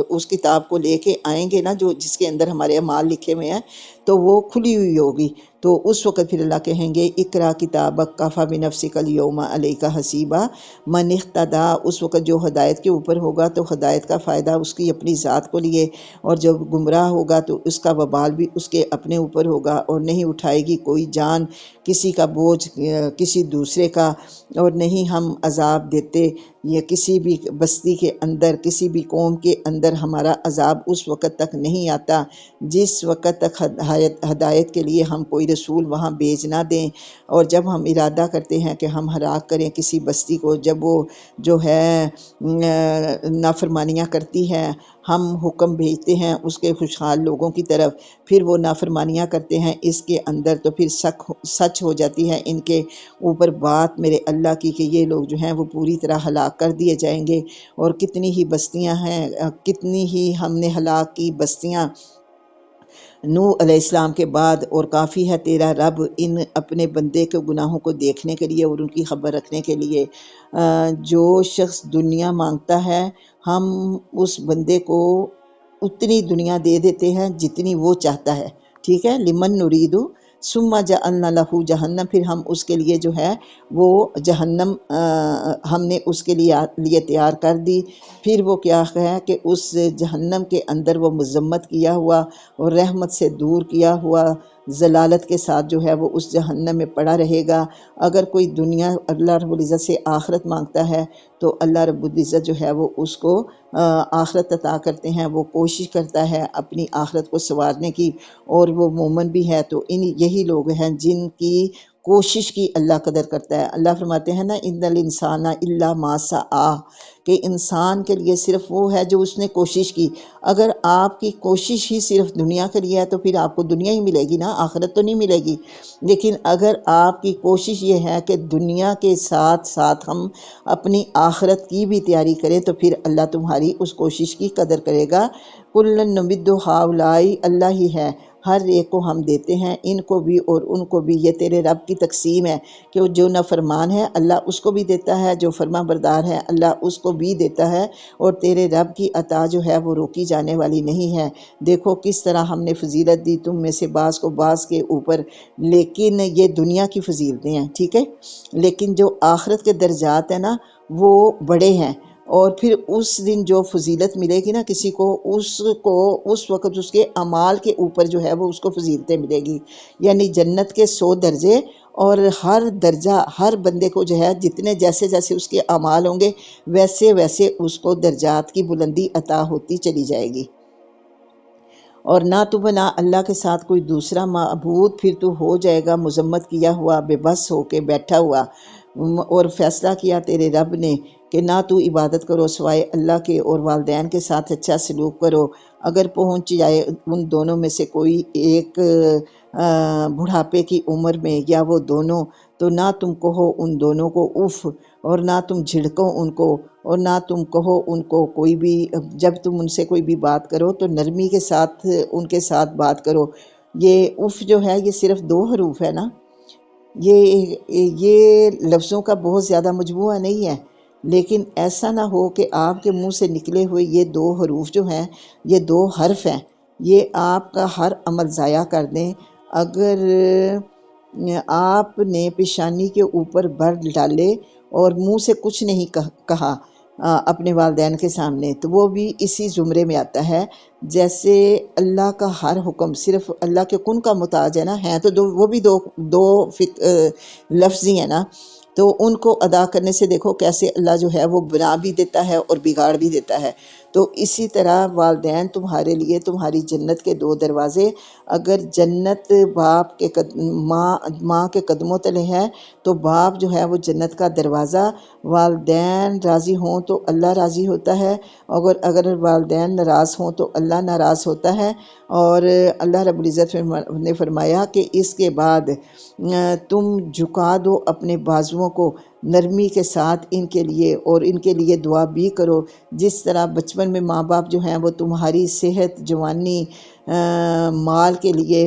اس کتاب کو لے کے آئیں گے نا جو جس کے اندر ہمارے اعمال لکھے ہوئے ہیں تو وہ کھلی ہوئی ہوگی، تو اس وقت پھر اللہ کہیں گے اقرا کتابک کفا بنفسک الیوم علیک حسیبا من اہتدی، اس وقت جو ہدایت کے اوپر ہوگا تو ہدایت کا فائدہ اس کی اپنی ذات کو لیے، اور جب گمراہ ہوگا تو اس کا وبال بھی اس کے اپنے اوپر ہوگا، اور نہیں اٹھائے گی کوئی جان کسی کا بوجھ کسی دوسرے کا، اور نہیں ہم عذاب دیتے یہ کسی بھی بستی کے اندر کسی بھی قوم کے اندر ہمارا عذاب اس وقت تک نہیں آتا جس وقت تک ہدایت کے لیے ہم کوئی رسول وہاں بھیج نہ دیں۔ اور جب ہم ارادہ کرتے ہیں کہ ہم ہلاک کریں کسی بستی کو، جب وہ جو ہے نافرمانیاں کرتی ہے، ہم حکم بھیجتے ہیں اس کے خوشحال لوگوں کی طرف، پھر وہ نافرمانیاں کرتے ہیں اس کے اندر، تو پھر سچ ہو جاتی ہے ان کے اوپر بات میرے اللہ کی کہ یہ لوگ جو ہیں وہ پوری طرح ہلاک کر دیے جائیں گے۔ اور کتنی ہی بستیاں ہیں، کتنی ہی ہم نے ہلاک کی بستیاں نوح علیہ السلام کے بعد، اور کافی ہے تیرا رب ان اپنے بندے کے گناہوں کو دیکھنے کے لیے اور ان کی خبر رکھنے کے لیے۔ جو شخص دنیا مانگتا ہے ہم اس بندے کو اتنی دنیا دے دیتے ہیں جتنی وہ چاہتا ہے، ٹھیک ہے، لمن نریدو ثم جعلنا لہ جہنم، پھر ہم اس کے لیے جو ہے وہ جہنم ہم نے اس کے لیے تیار کر دی۔ پھر وہ کیا ہے کہ اس جہنم کے اندر وہ مذمت کیا ہوا اور رحمت سے دور کیا ہوا ضلالت کے ساتھ جو ہے وہ اس جہنم میں پڑا رہے گا۔ اگر کوئی دنیا اللہ رب العزت سے آخرت مانگتا ہے تو اللہ رب العزت جو ہے وہ اس کو آخرت عطا کرتے ہیں، وہ کوشش کرتا ہے اپنی آخرت کو سنوارنے کی، اور وہ مومن بھی ہے۔ تو یہی لوگ ہیں جن کی کوشش کی اللہ قدر کرتا ہے۔ اللہ فرماتے ہیں نا ان الانسان الا ما سعی، کہ انسان کے لیے صرف وہ ہے جو اس نے کوشش کی۔ اگر آپ کی کوشش ہی صرف دنیا کے لیے ہے تو پھر آپ کو دنیا ہی ملے گی نا، آخرت تو نہیں ملے گی۔ لیکن اگر آپ کی کوشش یہ ہے کہ دنیا کے ساتھ ساتھ ہم اپنی آخرت کی بھی تیاری کریں تو پھر اللہ تمہاری اس کوشش کی قدر کرے گا۔ کُلًّا نُمِدُّ ہؤلاء، اللہ ہی ہے ہر ایک کو ہم دیتے ہیں، ان کو بھی اور ان کو بھی، یہ تیرے رب کی تقسیم ہے کہ جو نافرمان ہے اللہ اس کو بھی دیتا ہے، جو فرما بردار ہے اللہ اس کو بھی دیتا ہے، اور تیرے رب کی عطا جو ہے وہ روکی جانے والی نہیں ہے۔ دیکھو کس طرح ہم نے فضیلت دی تم میں سے بعض کو بعض کے اوپر، لیکن یہ دنیا کی فضیلتیں ہیں، ٹھیک ہے، لیکن جو آخرت کے درجات ہیں نا وہ بڑے ہیں۔ اور پھر اس دن جو فضیلت ملے گی نا کسی کو اس وقت اس کے اعمال کے اوپر جو ہے وہ اس کو فضیلتیں ملے گی، یعنی جنت کے 100 درجے، اور ہر درجہ ہر بندے کو جو ہے جتنے جیسے جیسے اس کے اعمال ہوں گے ویسے ویسے اس کو درجات کی بلندی عطا ہوتی چلی جائے گی۔ اور نہ تو بنا اللہ کے ساتھ کوئی دوسرا معبود، پھر تو ہو جائے گا مذمت کیا ہوا، بے بس ہو کے بیٹھا ہوا۔ اور فیصلہ کیا تیرے رب نے کہ نہ تو عبادت کرو سوائے اللہ کے، اور والدین کے ساتھ اچھا سلوک کرو۔ اگر پہنچ جائے ان دونوں میں سے کوئی ایک بڑھاپے کی عمر میں، یا وہ دونوں، تو نہ تم کہو ان دونوں کو اف، اور نہ تم جھڑکو ان کو، اور نہ تم کہو ان کو کوئی بھی، جب تم ان سے کوئی بھی بات کرو تو نرمی کے ساتھ ان کے ساتھ بات کرو۔ یہ اف جو ہے یہ صرف 2 حروف ہے نا، یہ لفظوں کا بہت زیادہ مجموعہ نہیں ہے، لیکن ایسا نہ ہو کہ آپ کے منہ سے نکلے ہوئے یہ 2 حروف جو ہیں، یہ 2 حرف ہیں، یہ آپ کا ہر عمل ضائع کر دیں۔ اگر آپ نے پیشانی کے اوپر بر ڈالے اور منہ سے کچھ نہیں کہا اپنے والدین کے سامنے، تو وہ بھی اسی زمرے میں آتا ہے۔ جیسے اللہ کا ہر حکم صرف اللہ کے کن کا محتاج ہے نا، ہیں تو وہ بھی دو لفظ ہی ہیں نا، تو ان کو ادا کرنے سے دیکھو کیسے اللہ جو ہے وہ بنا بھی دیتا ہے اور بگاڑ بھی دیتا ہے۔ تو اسی طرح والدین تمہارے لیے تمہاری جنت کے 2 دروازے، اگر جنت باپ کے ماں کے قدموں تلے ہے تو باپ جو ہے وہ جنت کا دروازہ، والدین راضی ہوں تو اللہ راضی ہوتا ہے، اگر والدین ناراض ہوں تو اللہ ناراض ہوتا ہے۔ اور اللہ رب العزت نے فرمایا کہ اس کے بعد تم جھکا دو اپنے بازوؤں کو نرمی کے ساتھ ان کے لیے، اور ان کے لیے دعا بھی کرو، جس طرح بچپن میں ماں باپ جو ہیں وہ تمہاری صحت، جوانی، مال کے لیے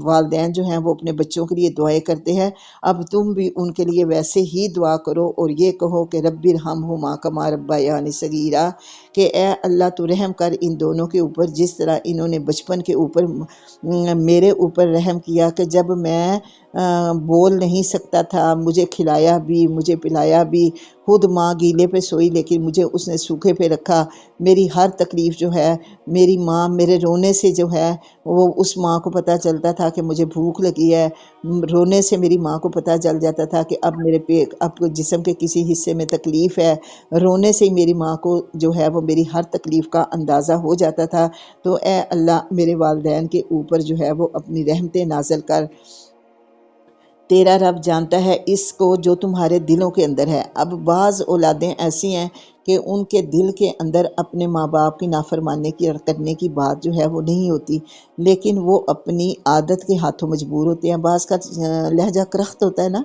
والدین جو ہیں وہ اپنے بچوں کے لیے دعائیں کرتے ہیں، اب تم بھی ان کے لیے ویسے ہی دعا کرو، اور یہ کہو کہ رب ارحمہما کما ربیانی صغیرا، کہ اے اللہ تو رحم کر ان دونوں کے اوپر جس طرح انہوں نے بچپن کے اوپر میرے اوپر رحم کیا، کہ جب میں بول نہیں سکتا تھا، مجھے کھلایا بھی، مجھے پلایا بھی، خود ماں گیلے پہ سوئی لیکن مجھے اس نے سوکھے پہ رکھا، میری ہر تکلیف جو ہے میری ماں میرے رونے سے جو ہے وہ اس ماں کو پتہ چلتا تھا کہ مجھے بھوک لگی ہے، رونے سے میری ماں کو پتہ چل جاتا تھا کہ اب میرے اب جسم کے کسی حصے میں تکلیف ہے، رونے سے ہی میری ماں کو جو ہے وہ میری ہر تکلیف کا اندازہ ہو جاتا تھا۔ تو اے اللہ میرے والدین کے اوپر جو ہے وہ اپنی رحمتیں نازل کر، تیرا رب جانتا ہے اس کو جو تمہارے دلوں کے اندر ہے۔ اب بعض اولادیں ایسی ہیں کہ ان کے دل کے اندر اپنے ماں باپ کی نافرمانی کرنے کی بات جو ہے وہ نہیں ہوتی، لیکن وہ اپنی عادت کے ہاتھوں مجبور ہوتے ہیں۔ بعض کا لہجہ کرخت ہوتا ہے نا،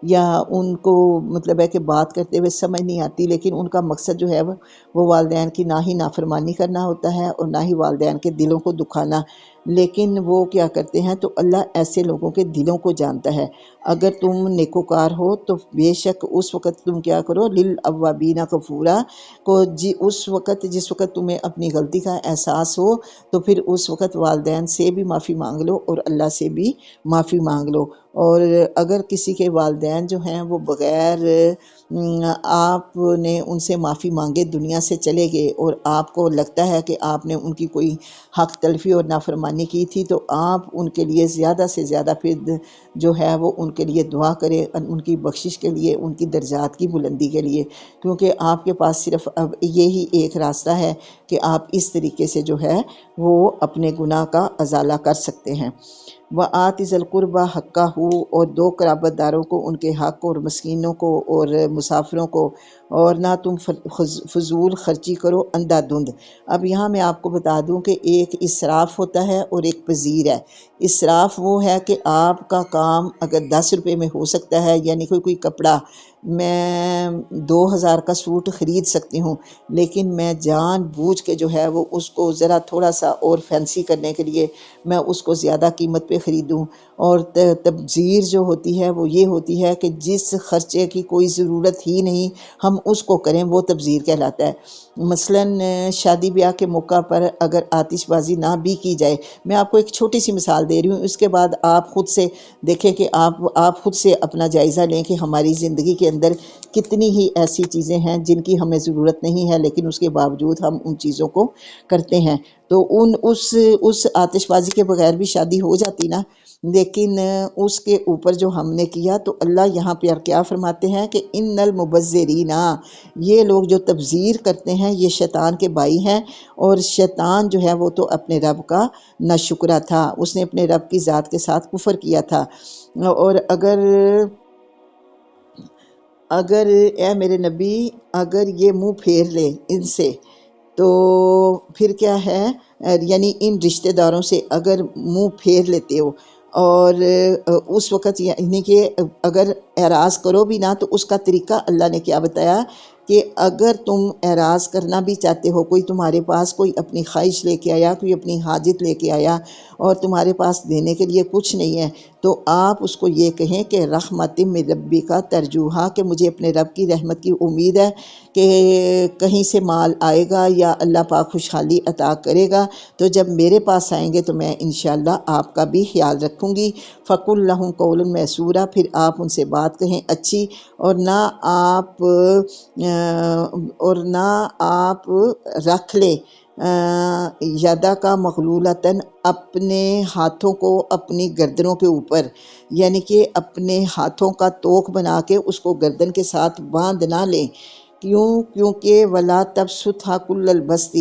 یا ان کو مطلب ہے کہ بات کرتے ہوئے سمجھ نہیں آتی، لیکن ان کا مقصد جو ہے وہ والدین کی نہ ہی نافرمانی کرنا ہوتا ہے اور نہ ہی والدین کے دلوں کو دکھانا، لیکن وہ کیا کرتے ہیں، تو اللہ ایسے لوگوں کے دلوں کو جانتا ہے۔ اگر تم نیکوکار ہو تو بے شک اس وقت تم کیا کرو، للاوابین غفورا، کو اس وقت جس وقت تمہیں اپنی غلطی کا احساس ہو تو پھر اس وقت والدین سے بھی معافی مانگ لو اور اللہ سے بھی معافی مانگ لو۔ اور اگر کسی کے والدین جو ہیں وہ بغیر آپ نے ان سے معافی مانگے دنیا سے چلے گئے، اور آپ کو لگتا ہے کہ آپ نے ان کی کوئی حق تلفی اور نافرمانی کی تھی، تو آپ ان کے لیے زیادہ سے زیادہ پھر جو ہے وہ ان کے لیے دعا کریں، ان کی بخشش کے لیے، ان کی درجات کی بلندی کے لیے، کیونکہ آپ کے پاس صرف اب یہی ایک راستہ ہے کہ آپ اس طریقے سے جو ہے وہ اپنے گناہ کا ازالہ کر سکتے ہیں۔ وَآتِ ذِی الْقُرْبَىٰ حَقَّهُ، اور دو قرابت داروں کو ان کے حق، اور مسکینوں کو اور مسافروں کو، اور نہ تم فضول خرچی کرو اندھا دھند۔ اب یہاں میں آپ کو بتا دوں کہ ایک اسراف ہوتا ہے اور ایک پذیر ہے۔ اسراف وہ ہے کہ آپ کا کام اگر 10 روپے میں ہو سکتا ہے، یعنی کوئی کپڑا میں 2000 کا سوٹ خرید سکتی ہوں، لیکن میں جان بوجھ کے جو ہے وہ اس کو ذرا تھوڑا سا اور فینسی کرنے کے لیے میں اس کو زیادہ قیمت پہ خریدوں۔ اور تبذیر جو ہوتی ہے وہ یہ ہوتی ہے کہ جس خرچے کی کوئی ضرورت ہی نہیں ہم اس کو کریں، وہ تبذیر کہلاتا ہے۔ مثلاً شادی بیاہ کے موقع پر اگر آتش بازی نہ بھی کی جائے، میں آپ کو ایک چھوٹی سی مثال دے رہی ہوں، اس کے بعد آپ خود سے دیکھیں کہ آپ خود سے اپنا جائزہ لیں کہ ہماری زندگی کے اندر کتنی ہی ایسی چیزیں ہیں جن کی ہمیں ضرورت نہیں ہے، لیکن اس کے باوجود ہم ان چیزوں کو کرتے ہیں۔ تو اس آتش بازی کے بغیر بھی شادی ہو جاتی نا، لیکن اس کے اوپر جو ہم نے کیا تو اللہ یہاں پہ کیا فرماتے ہیں کہ ان المبذرین، یہ لوگ جو تبذیر کرتے ہیں یہ شیطان کے بھائی ہیں، اور شیطان جو ہے وہ تو اپنے رب کا ناشکرا تھا، اس نے اپنے رب کی ذات کے ساتھ کفر کیا تھا۔ اور اگر اے میرے نبی اگر یہ منہ پھیر لے ان سے تو پھر کیا ہے، یعنی ان رشتہ داروں سے اگر منہ پھیر لیتے ہو، اور اس وقت یعنی کہ اگر اعراض کرو بھی نہ تو اس کا طریقہ اللہ نے کیا بتایا کہ اگر تم اعراض کرنا بھی چاہتے ہو، کوئی تمہارے پاس کوئی اپنی خواہش لے کے آیا، کوئی اپنی حاجت لے کے آیا اور تمہارے پاس دینے کے لیے کچھ نہیں ہے، تو آپ اس کو یہ کہیں کہ رحمت من ربی کا ترجوہا، کہ مجھے اپنے رب کی رحمت کی امید ہے کہ کہیں سے مال آئے گا یا اللہ پاک خوشحالی عطا کرے گا، تو جب میرے پاس آئیں گے تو میں انشاءاللہ آپ کا بھی خیال رکھوں گی۔ فَقُلْ لَهُمْ قَوْلًا مَيْسُورًا، پھر آپ ان سے بات کہیں اچھی، اور نہ آپ رکھ لیں یدا کا مغلولتاً، اپنے ہاتھوں کو اپنی گردنوں کے اوپر، یعنی کہ اپنے ہاتھوں کا توق بنا کے اس کو گردن کے ساتھ باندھ نہ لیں۔ کیونکہ ولا تبسطھا کل البسط،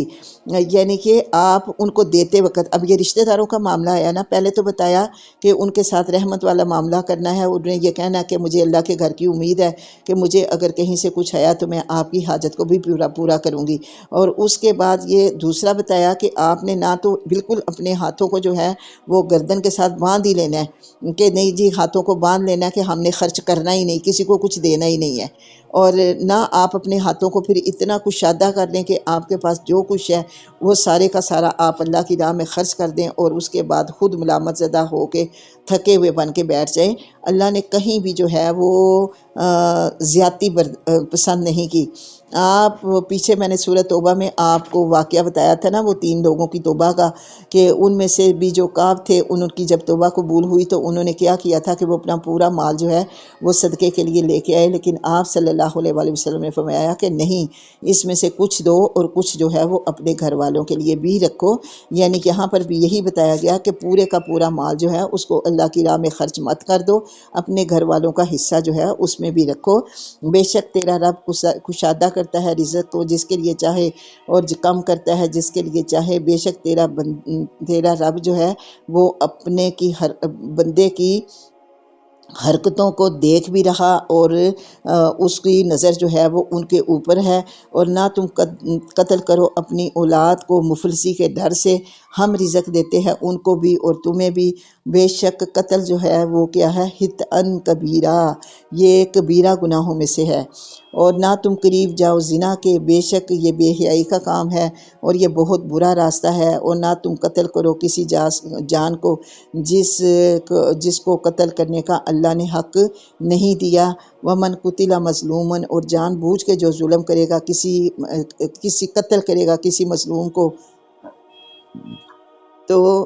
یعنی کہ آپ ان کو دیتے وقت، اب یہ رشتہ داروں کا معاملہ آیا نا، پہلے تو بتایا کہ ان کے ساتھ رحمت والا معاملہ کرنا ہے، انہیں یہ کہنا کہ مجھے اللہ کے گھر کی امید ہے کہ مجھے اگر کہیں سے کچھ آیا تو میں آپ کی حاجت کو بھی پورا کروں گی، اور اس کے بعد یہ دوسرا بتایا کہ آپ نے نہ تو بالکل اپنے ہاتھوں کو جو ہے وہ گردن کے ساتھ باندھ ہی لینا ہے کہ نہیں جی ہاتھوں کو باندھ لینا ہے کہ ہم نے خرچ کرنا ہی نہیں، کسی کو کچھ دینا ہی نہیں ہے، اور نہ آپ اپنے ہاتھوں کو پھر اتنا کشادہ کر دیں کہ آپ کے پاس جو کچھ ہے وہ سارے کا سارا آپ اللہ کی راہ میں خرچ کر دیں، اور اس کے بعد خود ملامت زدہ ہو کے تھکے ہوئے بن کے بیٹھ جائیں۔ اللہ نے کہیں بھی جو ہے وہ زیادتی پسند نہیں کی۔ آپ پیچھے میں نے سورۃ توبہ میں آپ کو واقعہ بتایا تھا نا، وہ 3 لوگوں کی توبہ کا، کہ ان میں سے بھی جو کعب تھے، ان کی جب توبہ قبول ہوئی تو انہوں نے کیا کیا تھا کہ وہ اپنا پورا مال جو ہے وہ صدقے کے لیے لے کے آئے، لیکن آپ صلی اللہ علیہ وآلہ وسلم نے فرمایا کہ نہیں، اس میں سے کچھ دو اور کچھ جو ہے وہ اپنے گھر والوں کے لیے بھی رکھو، یعنی کہ یہاں پر بھی یہی بتایا گیا کہ پورے کا پورا مال جو ہے اس کو اللہ کی راہ میں خرچ مت کر دو، اپنے گھر والوں کا حصہ جو ہے اس میں بھی رکھو۔ بے شک تیرا رب کشادہ کرتا ہے رزق کو جس کے لیے چاہے، اور کم کرتا ہے جس کے لیے چاہے، بے شک تیرا رب جو ہے وہ اپنے کی ہر بندے کی حرکتوں کو دیکھ بھی رہا، اور اس کی نظر جو ہے وہ ان کے اوپر ہے۔ اور نہ تم قتل کرو اپنی اولاد کو مفلسی کے ڈر سے، ہم رزق دیتے ہیں ان کو بھی اور تمہیں بھی، بے شک قتل جو ہے وہ کیا ہے، ہتعن کبیرہ، یہ کبیرہ گناہوں میں سے ہے۔ اور نہ تم قریب جاؤ زنا کے، بے شک یہ بے حیائی کا کام ہے اور یہ بہت برا راستہ ہے۔ اور نہ تم قتل کرو کسی جان کو جس کو قتل کرنے کا اللہ نے حق نہیں دیا۔ ومن قتل مظلوما، اور جان بوجھ کے جو ظلم کرے گا، کسی قتل کرے گا کسی مظلوم کو، تو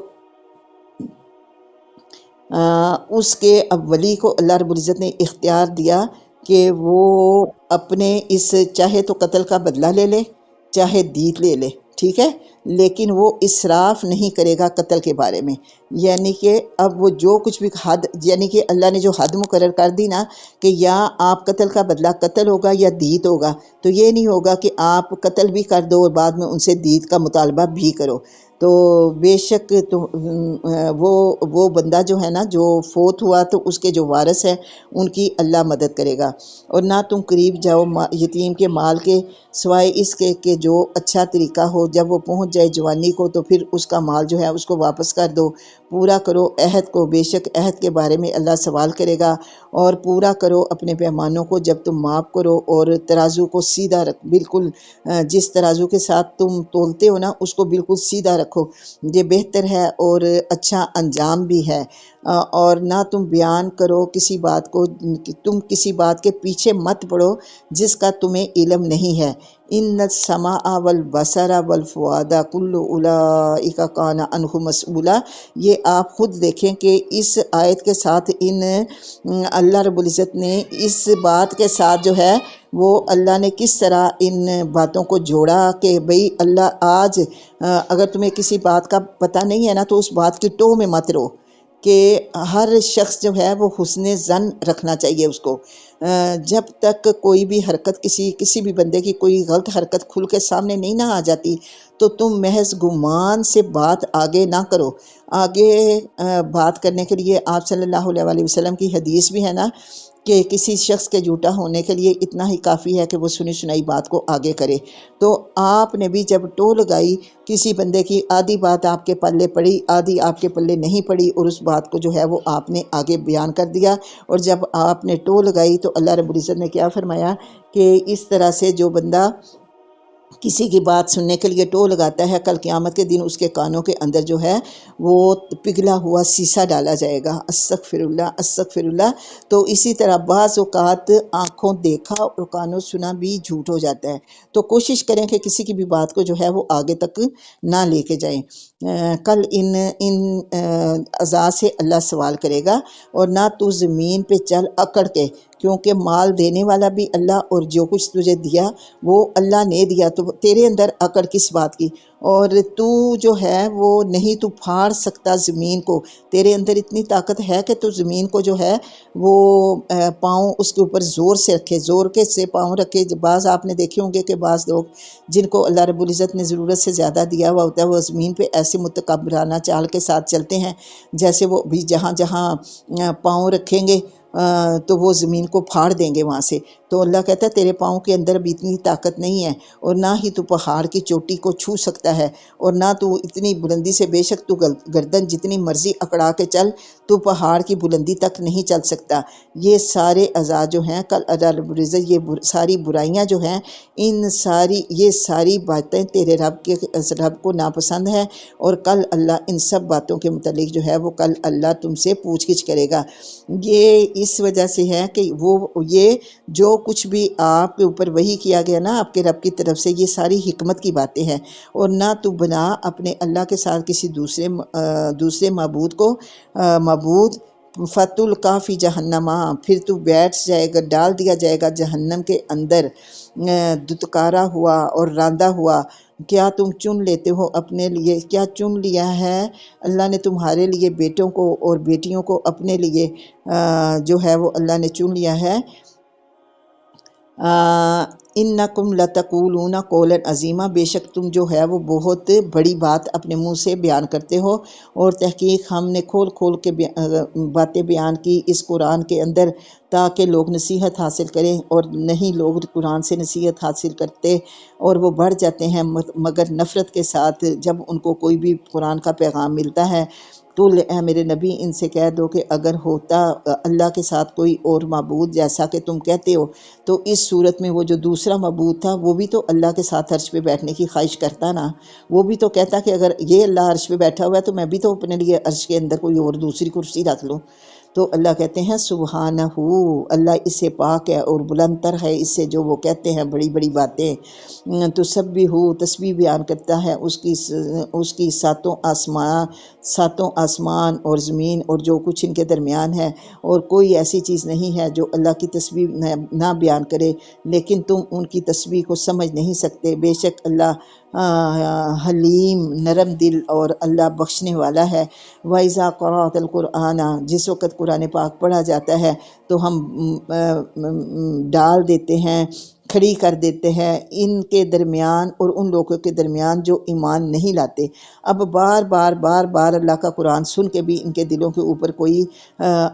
اس کے اب ولی کو اللہ رب العزت نے اختیار دیا کہ وہ اپنے اس چاہے تو قتل کا بدلہ لے لے چاہے دیت لے لے، ٹھیک ہے، لیکن وہ اسراف نہیں کرے گا قتل کے بارے میں، یعنی کہ اب وہ جو کچھ بھی حد، یعنی کہ اللہ نے جو حد مقرر کر دی نا کہ یا آپ قتل کا بدلہ قتل ہوگا یا دیت ہوگا، تو یہ نہیں ہوگا کہ آپ قتل بھی کر دو اور بعد میں ان سے دیت کا مطالبہ بھی کرو۔ تو بے شک وہ بندہ جو ہے نا جو فوت ہوا تو اس کے جو وارث ہے ان کی اللہ مدد کرے گا۔ اور نہ تم قریب جاؤ یتیم کے مال کے سوائے اس کے کہ جو اچھا طریقہ ہو، جب وہ پہنچ جائے جوانی کو تو پھر اس کا مال جو ہے اس کو واپس کر دو، پورا کرو عہد کو، بے شک عہد کے بارے میں اللہ سوال کرے گا۔ اور پورا کرو اپنے پیمانوں کو جب تم ماپ کرو، اور ترازو کو سیدھا رکھ، بالکل جس ترازو کے ساتھ تم تولتے ہو نا اس کو بالکل سیدھا رکھو، یہ بہتر ہے اور اچھا انجام بھی ہے۔ اور نہ تم بیان کرو کسی بات کو، تم کسی بات کے پیچھے مت پڑو جس کا تمہیں علم نہیں ہے۔ ان السمع والبصر والفؤاد کل اولئک کان عنہ مسئولا، یہ آپ خود دیکھیں کہ اس آیت کے ساتھ اللہ رب العزت نے اس بات کے ساتھ جو ہے وہ اللہ نے کس طرح ان باتوں کو جوڑا کہ بھئی اللہ آج اگر تمہیں کسی بات کا پتہ نہیں ہے نا تو اس بات کی ٹوہ میں مت رہو کہ ہر شخص جو ہے وہ حسن ظن رکھنا چاہیے اس کو۔ جب تک کوئی بھی حرکت کسی بھی بندے کی کوئی غلط حرکت کھل کے سامنے نہیں نہ آ جاتی تو تم محض گمان سے بات آگے نہ کرو۔ آگے بات کرنے کے لیے آپ صلی اللہ علیہ وسلم کی حدیث بھی ہے نا کہ کسی شخص کے جھوٹا ہونے کے لیے اتنا ہی کافی ہے کہ وہ سنی سنائی بات کو آگے کرے۔ تو آپ نے بھی جب ٹو لگائی کسی بندے کی، آدھی بات آپ کے پلے پڑی آدھی آپ کے پلے نہیں پڑی، اور اس بات کو جو ہے وہ آپ نے آگے بیان کر دیا، اور جب آپ نے ٹو لگائی تو اللہ رب العزت نے کیا فرمایا کہ اس طرح سے جو بندہ کسی کی بات سننے کے لیے ٹو لگاتا ہے، کل قیامت کے دن اس کے کانوں کے اندر جو ہے وہ پگھلا ہوا سیسا ڈالا جائے گا۔ استغفر اللہ استغفر اللہ۔ تو اسی طرح بعض اوقات آنکھوں دیکھا اور کانوں سنا بھی جھوٹ ہو جاتا ہے، تو کوشش کریں کہ کسی کی بھی بات کو جو ہے وہ آگے تک نہ لے کے جائیں۔ کل ان اعضاء سے اللہ سوال کرے گا، اور نہ تو زمین پہ چل اکڑ کے، کیونکہ مال دینے والا بھی اللہ، اور جو کچھ تجھے دیا وہ اللہ نے دیا، تو تیرے اندر اکڑ کس بات کی؟ اور تو جو ہے وہ نہیں تو پھاڑ سکتا زمین کو، تیرے اندر اتنی طاقت ہے کہ تو زمین کو جو ہے وہ پاؤں اس کے اوپر زور سے رکھے، زور کے سے پاؤں رکھے۔ بعض آپ نے دیکھے ہوں گے کہ بعض لوگ جن کو اللہ رب العزت نے ضرورت سے زیادہ دیا ہوا ہوتا ہے، وہ زمین پہ ایسے متکبرانہ چال کے ساتھ چلتے ہیں جیسے وہ بھی جہاں جہاں پاؤں رکھیں گے تو وہ زمین کو پھاڑ دیں گے وہاں سے۔ تو اللہ کہتا ہے تیرے پاؤں کے اندر بھی اتنی طاقت نہیں ہے، اور نہ ہی تو پہاڑ کی چوٹی کو چھو سکتا ہے، اور نہ تو اتنی بلندی سے، بے شک تو گردن جتنی مرضی اکڑا کے چل، تو پہاڑ کی بلندی تک نہیں چل سکتا۔ یہ سارے اعضاء جو ہیں کل اللہ رب العزت، یہ ساری برائیاں جو ہیں، یہ ساری باتیں تیرے رب کو ناپسند ہے، اور کل اللہ ان سب باتوں کے متعلق جو ہے وہ کل اللہ تم سے پوچھ گچھ کرے گا۔ یہ اس وجہ سے ہے کہ یہ جو کچھ بھی آپ کے اوپر وحی کیا گیا نا آپ کے رب کی طرف سے، یہ ساری حکمت کی باتیں ہیں، اور نہ تو بنا اپنے اللہ کے ساتھ کسی دوسرے معبود کو معبود۔ فتل کافی جہنما، پھر تو بیٹھ جائے گا، ڈال دیا جائے گا جہنم کے اندر، دتکارا ہوا اور راندہ ہوا۔ کیا تم چن لیتے ہو اپنے لیے، کیا چن لیا ہے اللہ نے تمہارے لیے بیٹوں کو اور بیٹیوں کو اپنے لیے جو ہے وہ اللہ نے چن لیا ہے۔ انکم لتقولون قولا عظیما، بے شک تم جو ہے وہ بہت بڑی بات اپنے منہ سے بیان کرتے ہو، اور تحقیق ہم نے کھول کھول کے باتیں بیان کی اس قرآن کے اندر تاکہ لوگ نصیحت حاصل کریں، اور نہیں لوگ قرآن سے نصیحت حاصل کرتے اور وہ بڑھ جاتے ہیں مگر نفرت کے ساتھ۔ جب ان کو کوئی بھی قرآن کا پیغام ملتا ہے تو اے میرے نبی ان سے کہہ دو کہ اگر ہوتا اللہ کے ساتھ کوئی اور معبود جیسا کہ تم کہتے ہو، تو اس صورت میں وہ جو دوسرا معبود تھا وہ بھی تو اللہ کے ساتھ عرش پہ بیٹھنے کی خواہش کرتا نا، وہ بھی تو کہتا کہ اگر یہ اللہ عرش پہ بیٹھا ہوا ہے تو میں بھی تو اپنے لیے عرش کے اندر کوئی اور دوسری کرسی رکھ لوں۔ تو اللہ کہتے ہیں سبحانہ، اللہ اس سے پاک ہے اور بلند تر ہے اس سے جو وہ کہتے ہیں بڑی بڑی باتیں۔ تو سب بھی تسبیح بیان کرتا ہے اس کی ساتوں آسمان اور زمین اور جو کچھ ان کے درمیان ہے، اور کوئی ایسی چیز نہیں ہے جو اللہ کی تسبیح نہ بیان کرے، لیکن تم ان کی تسبیح کو سمجھ نہیں سکتے۔ بے شک اللہ حلیم، نرم دل اور اللہ بخشنے والا ہے۔ وَإِذَا قَرَأْتَ الْقُرْآنَ، جس وقت قرآن پاک پڑھا جاتا ہے تو ہم ڈال دیتے ہیں، کھڑی کر دیتے ہیں ان کے درمیان اور ان لوگوں کے درمیان جو ایمان نہیں لاتے۔ اب بار بار اللہ کا قرآن سن کے بھی ان کے دلوں کے اوپر کوئی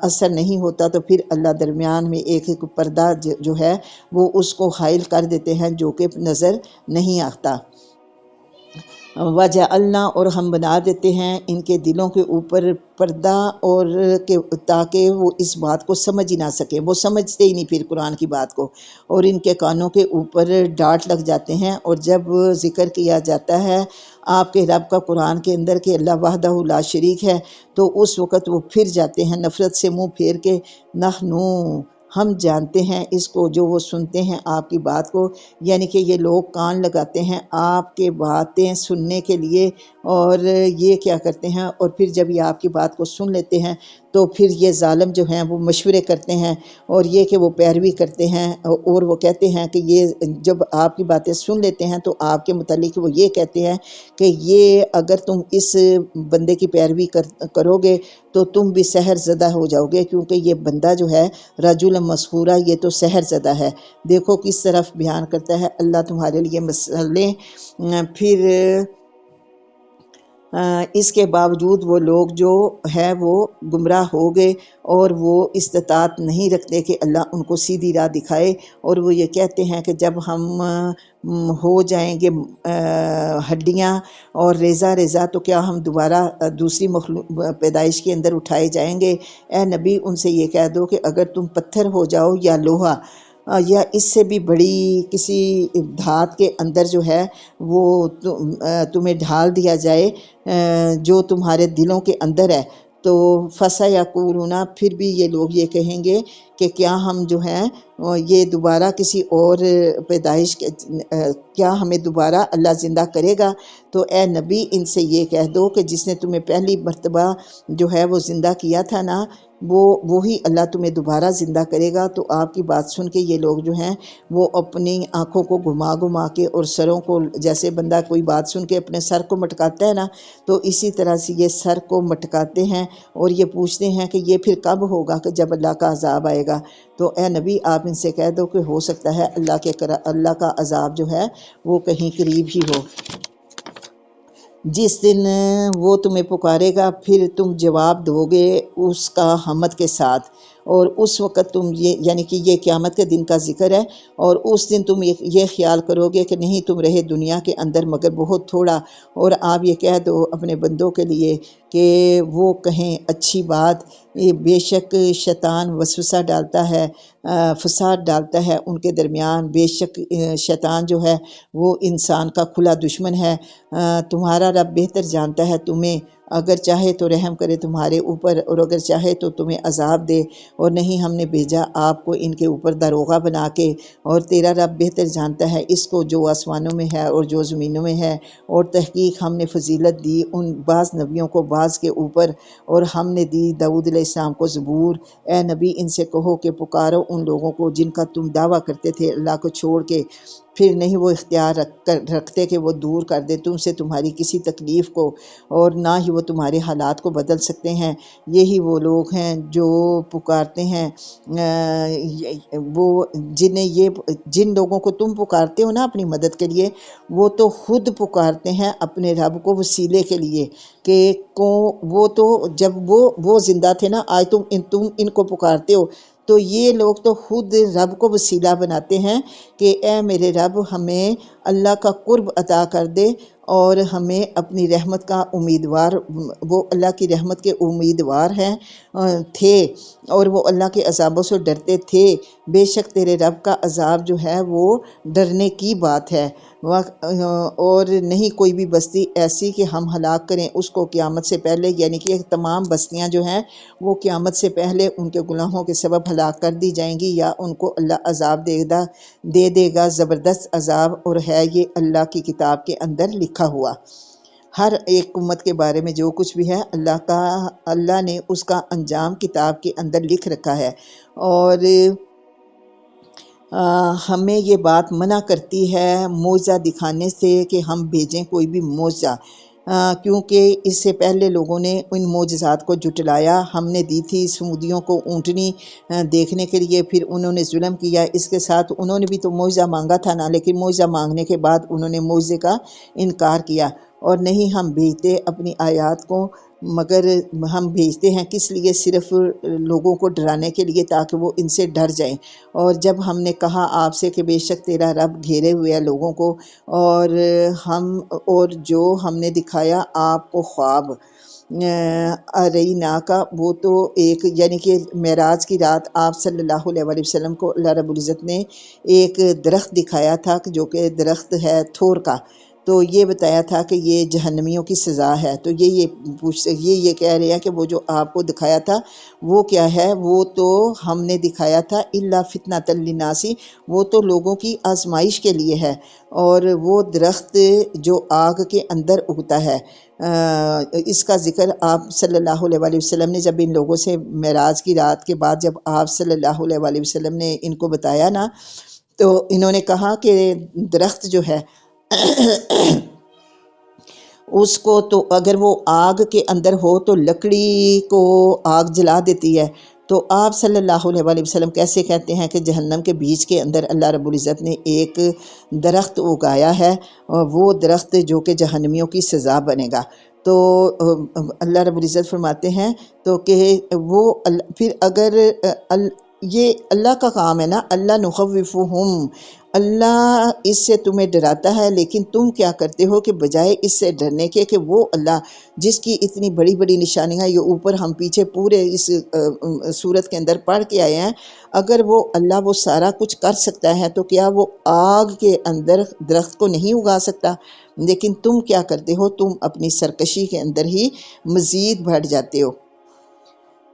اثر نہیں ہوتا، تو پھر اللہ درمیان میں ایک پردہ جو ہے وہ اس کو حائل کر دیتے ہیں جو کہ نظر نہیں آتا۔ وجعلنا، اور ہم بنا دیتے ہیں ان کے دلوں کے اوپر پردہ، اور تاکہ وہ اس بات کو سمجھ ہی نہ سکیں، وہ سمجھتے ہی نہیں پھر قرآن کی بات کو، اور ان کے کانوں کے اوپر ڈانٹ لگ جاتے ہیں۔ اور جب ذکر کیا جاتا ہے آپ کے رب کا قرآن کے اندر کہ اللہ وحدہ لا شریک ہے، تو اس وقت وہ پھر جاتے ہیں نفرت سے منہ پھیر کے، نحنو، ہم جانتے ہیں اس کو، جو وہ سنتے ہیں آپ کی بات کو، یعنی کہ یہ لوگ کان لگاتے ہیں آپ کے باتیں سننے کے لیے، اور یہ کیا کرتے ہیں، اور پھر جب یہ آپ کی بات کو سن لیتے ہیں تو پھر یہ ظالم جو ہیں وہ مشورے کرتے ہیں اور یہ کہ وہ پیروی کرتے ہیں اور وہ کہتے ہیں کہ یہ جب آپ کی باتیں سن لیتے ہیں تو آپ کے متعلق وہ یہ کہتے ہیں کہ یہ اگر تم اس بندے کی پیروی کرو گے تو تم بھی سحر زدہ ہو جاؤ گے، کیونکہ یہ بندہ جو ہے رجل مسحورہ، یہ تو سحر زدہ ہے۔ دیکھو کس طرف بیان کرتا ہے اللہ تمہارے لیے مسئلے۔ پھر اس کے باوجود وہ لوگ جو ہے وہ گمراہ ہو گئے اور وہ استطاعت نہیں رکھتے کہ اللہ ان کو سیدھی راہ دکھائے، اور وہ یہ کہتے ہیں کہ جب ہم ہو جائیں گے ہڈیاں اور ریزہ ریزہ تو کیا ہم دوبارہ دوسری پیدائش کے اندر اٹھائے جائیں گے؟ اے نبی ان سے یہ کہہ دو کہ اگر تم پتھر ہو جاؤ یا لوہا یا اس سے بھی بڑی کسی دھات کے اندر جو ہے وہ تمہیں ڈھال دیا جائے جو تمہارے دلوں کے اندر ہے، تو فَسَيَقُولُونَ پھر بھی یہ لوگ یہ کہیں گے کہ کیا ہم جو ہیں یہ دوبارہ کسی اور پیدائش کیا ہمیں دوبارہ اللہ زندہ کرے گا؟ تو اے نبی ان سے یہ کہہ دو کہ جس نے تمہیں پہلی مرتبہ جو ہے وہ زندہ کیا تھا نا، وہی اللہ تمہیں دوبارہ زندہ کرے گا۔ تو آپ کی بات سن کے یہ لوگ جو ہیں وہ اپنی آنکھوں کو گھما گھما کے اور سروں کو، جیسے بندہ کوئی بات سن کے اپنے سر کو مٹکاتا ہے نا، تو اسی طرح سے یہ سر کو مٹکاتے ہیں اور یہ پوچھتے ہیں کہ یہ پھر کب ہوگا کہ جب اللہ کا عذاب آئے گا؟ تو اے نبی آپ ان سے کہہ دو کہ ہو سکتا ہے اللہ کا عذاب جو ہے وہ کہیں قریب ہی ہو۔ جس دن وہ تمہیں پکارے گا پھر تم جواب دو گے اس کا حمد کے ساتھ، اور اس وقت تم یعنی کہ یہ قیامت کے دن کا ذکر ہے، اور اس دن تم یہ خیال کرو گے کہ نہیں تم رہے دنیا کے اندر مگر بہت تھوڑا، اور آپ یہ کہہ دو اپنے بندوں کے لیے کہ وہ کہیں اچھی بات، یہ بے شک شیطان وسوسہ ڈالتا ہے، فساد ڈالتا ہے ان کے درمیان، بے شک شیطان جو ہے وہ انسان کا کھلا دشمن ہے۔ تمہارا رب بہتر جانتا ہے تمہیں، اگر چاہے تو رحم کرے تمہارے اوپر اور اگر چاہے تو تمہیں عذاب دے، اور نہیں ہم نے بھیجا آپ کو ان کے اوپر داروغہ بنا کے، اور تیرا رب بہتر جانتا ہے اس کو جو آسمانوں میں ہے اور جو زمینوں میں ہے، اور تحقیق ہم نے فضیلت دی ان بعض نبیوں کو بعض کے اوپر، اور ہم نے دی داؤد علیہ السلام کو زبور۔ اے نبی ان سے کہو کہ پکارو ان لوگوں کو جن کا تم دعویٰ کرتے تھے اللہ کو چھوڑ کے، پھر نہیں وہ اختیار رکھتے کہ وہ دور کر دے تم سے تمہاری کسی تکلیف کو، اور نہ ہی وہ تمہارے حالات کو بدل سکتے ہیں۔ یہی وہ لوگ ہیں جو پکارتے ہیں وہ جن لوگوں کو تم پکارتے ہو نا اپنی مدد کے لیے، وہ تو خود پکارتے ہیں اپنے رب کو وسیلے کے لیے، کہ وہ تو جب وہ زندہ تھے نا، آج تم ان کو پکارتے ہو، تو یہ لوگ تو خود رب کو وسیلہ بناتے ہیں کہ اے میرے رب ہمیں اللہ کا قرب عطا کر دے اور ہمیں اپنی رحمت کا امیدوار، وہ اللہ کی رحمت کے امیدوار تھے اور وہ اللہ کے عذابوں سے ڈرتے تھے۔ بے شک تیرے رب کا عذاب جو ہے وہ ڈرنے کی بات ہے، اور نہیں کوئی بھی بستی ایسی کہ ہم ہلاک کریں اس کو قیامت سے پہلے، یعنی کہ تمام بستیاں جو ہیں وہ قیامت سے پہلے ان کے گناہوں کے سبب ہلاک کر دی جائیں گی، یا ان کو اللہ عذاب دے دے گا، زبردست عذاب، اور ہے یہ اللہ کی کتاب کے اندر لکھا ہوا۔ ہر ایک امت کے بارے میں جو کچھ بھی ہے اللہ نے اس کا انجام کتاب کے اندر لکھ رکھا ہے، اور ہمیں یہ بات منع کرتی ہے معجزہ دکھانے سے کہ ہم بھیجیں کوئی بھی معجزہ، کیونکہ اس سے پہلے لوگوں نے ان معجزات کو جھٹلایا۔ ہم نے دی تھی سمودیوں کو اونٹنی دیکھنے کے لیے، پھر انہوں نے ظلم کیا، اس کے ساتھ انہوں نے بھی تو معجزہ مانگا تھا نا، لیکن معجزہ مانگنے کے بعد انہوں نے معجزے کا انکار کیا۔ اور نہیں ہم بھیجتے اپنی آیات کو، مگر ہم بھیجتے ہیں کس لیے؟ صرف لوگوں کو ڈرانے کے لیے تاکہ وہ ان سے ڈر جائیں۔ اور جب ہم نے کہا آپ سے کہ بے شک تیرا رب گھیرے ہوئے ہے لوگوں کو، اور جو ہم نے دکھایا آپ کو خواب ارینا کا، وہ تو ایک یعنی کہ معراج کی رات آپ صلی اللہ علیہ وآلہ وسلم کو اللہ رب العزت نے ایک درخت دکھایا تھا جو کہ درخت ہے تھور کا، تو یہ بتایا تھا کہ یہ جہنمیوں کی سزا ہے۔ تو یہ پوچھتے یہ کہہ رہے ہیں کہ وہ جو آپ کو دکھایا تھا وہ کیا ہے؟ وہ تو ہم نے دکھایا تھا الا فتنۃ للناس، وہ تو لوگوں کی آزمائش کے لیے ہے۔ اور وہ درخت جو آگ کے اندر اگتا ہے، اس کا ذکر آپ صلی اللہ علیہ وآلہ وسلم نے جب ان لوگوں سے معراج کی رات کے بعد جب آپ صلی اللہ علیہ وآلہ وسلم نے ان کو بتایا نا، تو انہوں نے کہا کہ درخت جو ہے اس کو تو اگر وہ آگ کے اندر ہو تو لکڑی کو آگ جلا دیتی ہے، تو آپ صلی اللہ علیہ وآلہ وسلم کیسے کہتے ہیں کہ جہنم کے بیچ کے اندر اللہ رب العزت نے ایک درخت اگایا ہے، اور وہ درخت جو کہ جہنمیوں کی سزا بنے گا؟ تو اللہ رب العزت فرماتے ہیں تو کہ وہ پھر اگر یہ اللہ کا کام ہے نا، اللہ نخوفہم، اللہ اس سے تمہیں ڈراتا ہے، لیکن تم کیا کرتے ہو کہ بجائے اس سے ڈرنے کے کہ وہ اللہ جس کی اتنی بڑی بڑی نشانیاں یہ اوپر ہم پیچھے پورے اس صورت کے اندر پڑھ کے آئے ہیں، اگر وہ اللہ وہ سارا کچھ کر سکتا ہے تو کیا وہ آگ کے اندر درخت کو نہیں اگا سکتا؟ لیکن تم کیا کرتے ہو؟ تم اپنی سرکشی کے اندر ہی مزید بڑھ جاتے ہو۔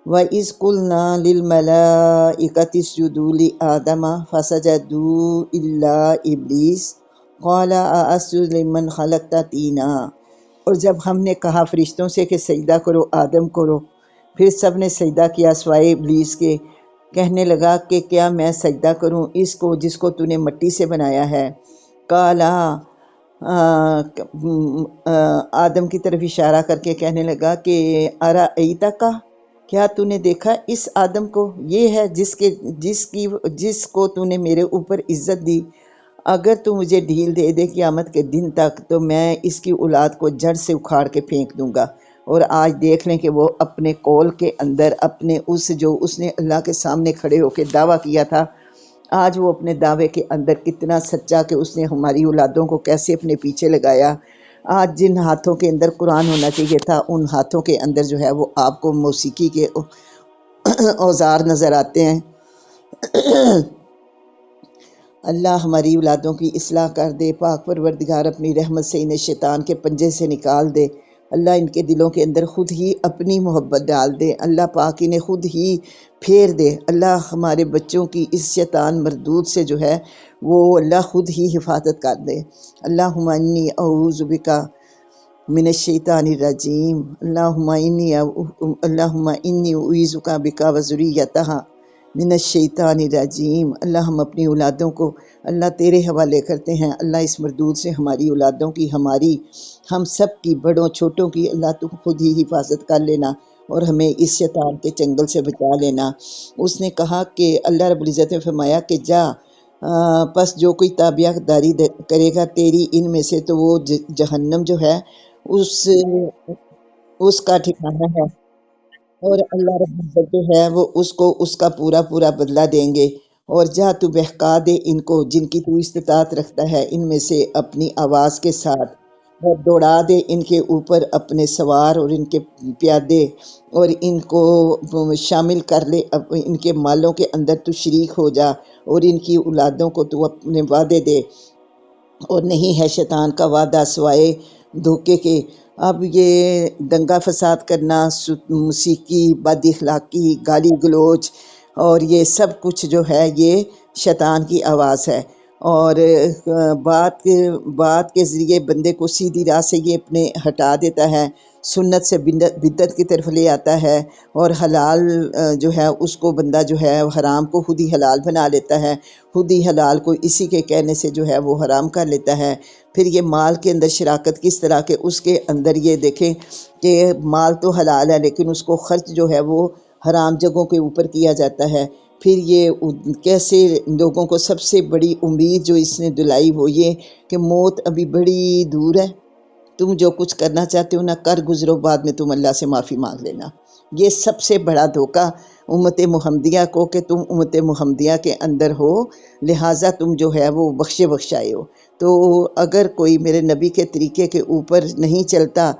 وَإِذْ قُلْنَا لِلْمَلَائِكَةِ اسْجُدُوا لِآدَمَ فَسَجَدُوا إِلَّا إِبْلِيسَ قَالَ أَأَسْجُدُ لِمَنْ خَلَقْتَ طِينًا، اور جب ہم نے کہا فرشتوں سے کہ سجدہ کرو آدم کرو، پھر سب نے سجدہ کیا سوائے ابلیس کے۔ کہنے لگا کہ کیا میں سجدہ کروں اس کو جس کو تو نے مٹی سے بنایا ہے؟ قَالَ، آدم کی طرف اشارہ کر کے کہنے لگا کہ ارأیتک، کیا تو نے دیکھا اس آدم کو؟ یہ ہے جس کو تو نے میرے اوپر عزت دی، اگر تو مجھے ڈھیل دے دے قیامت کے دن تک تو میں اس کی اولاد کو جڑ سے اکھاڑ کے پھینک دوں گا۔ اور آج دیکھ لیں کہ وہ اپنے قول کے اندر اپنے جو اس نے اللہ کے سامنے کھڑے ہو کے دعویٰ کیا تھا، آج وہ اپنے دعوے کے اندر کتنا سچا کہ اس نے ہماری اولادوں کو کیسے اپنے پیچھے لگایا۔ آج جن ہاتھوں کے اندر قرآن ہونا چاہیے تھا ان ہاتھوں کے اندر جو ہے وہ آپ کو موسیقی کے اوزار نظر آتے ہیں۔ اللہ ہماری اولادوں کی اصلاح کر دے، پاک پروردگار اپنی رحمت سے انہیں شیطان کے پنجے سے نکال دے، اللہ ان کے دلوں کے اندر خود ہی اپنی محبت ڈال دے، اللہ پاک انہیں خود ہی پھیر دے، اللہ ہمارے بچوں کی اس شیطان مردود سے جو ہے وہ اللہ خود ہی حفاظت کر دے۔ اللہم انی اعوذ بکا من الشیطان الرجیم، اللہم انی اعوذک بکا وذریتہا من الشیطان الرجیم۔ اللہ ہم اپنی اولادوں کو اللہ تیرے حوالے کرتے ہیں، اللہ اس مردود سے ہماری اولادوں کی، ہماری ہم سب کی، بڑوں چھوٹوں کی اللہ تو خود ہی حفاظت کر لینا اور ہمیں اس شیطان کے چنگل سے بچا لینا۔ اس نے کہا کہ اللہ رب العزت نے فرمایا کہ جا، پس جو کوئی تابعہ داری کرے گا تیری ان میں سے تو وہ جہنم جو ہے اس کا ٹھکانہ ہے، اور اللہ رب العزت جو ہے وہ اس کو اس کا پورا پورا بدلہ دیں گے۔ اور جا تو بہکا دے ان کو جن کی تو استطاعت رکھتا ہے ان میں سے اپنی آواز کے ساتھ، اور دوڑا دے ان کے اوپر اپنے سوار اور ان کے پیادے، اور ان کو شامل کر لے ان کے مالوں کے اندر تو شریک ہو جا، اور ان کی اولادوں کو تو اپنے وعدے دے، اور نہیں ہے شیطان کا وعدہ سوائے دھوکے کے۔ اب یہ دنگا فساد کرنا، موسیقی، بد اخلاقی، گالی گلوچ اور یہ سب کچھ جو ہے یہ شیطان کی آواز ہے، اور بات کے ذریعے بندے کو سیدھی راہ سے یہ اپنے ہٹا دیتا ہے، سنت سے بدعت کی طرف لے آتا ہے، اور حلال جو ہے اس کو بندہ جو ہے حرام کو خود ہی حلال بنا لیتا ہے، خود ہی حلال کو اسی کے کہنے سے جو ہے وہ حرام کر لیتا ہے۔ پھر یہ مال کے اندر شراکت کس طرح کہ اس کے اندر یہ دیکھیں کہ مال تو حلال ہے لیکن اس کو خرچ جو ہے وہ حرام جگہوں کے اوپر کیا جاتا ہے۔ پھر یہ کیسے لوگوں کو سب سے بڑی امید جو اس نے دلائی وہ یہ کہ موت ابھی بڑی دور ہے، تم جو کچھ کرنا چاہتے ہو نہ کر گزرو، بعد میں تم اللہ سے معافی مانگ لینا۔ یہ سب سے بڑا دھوکہ امت محمدیہ کو کہ تم امت محمدیہ کے اندر ہو، لہٰذا تم جو ہے وہ بخشائے ہو۔ تو اگر کوئی میرے نبی کے طریقے کے اوپر نہیں چلتا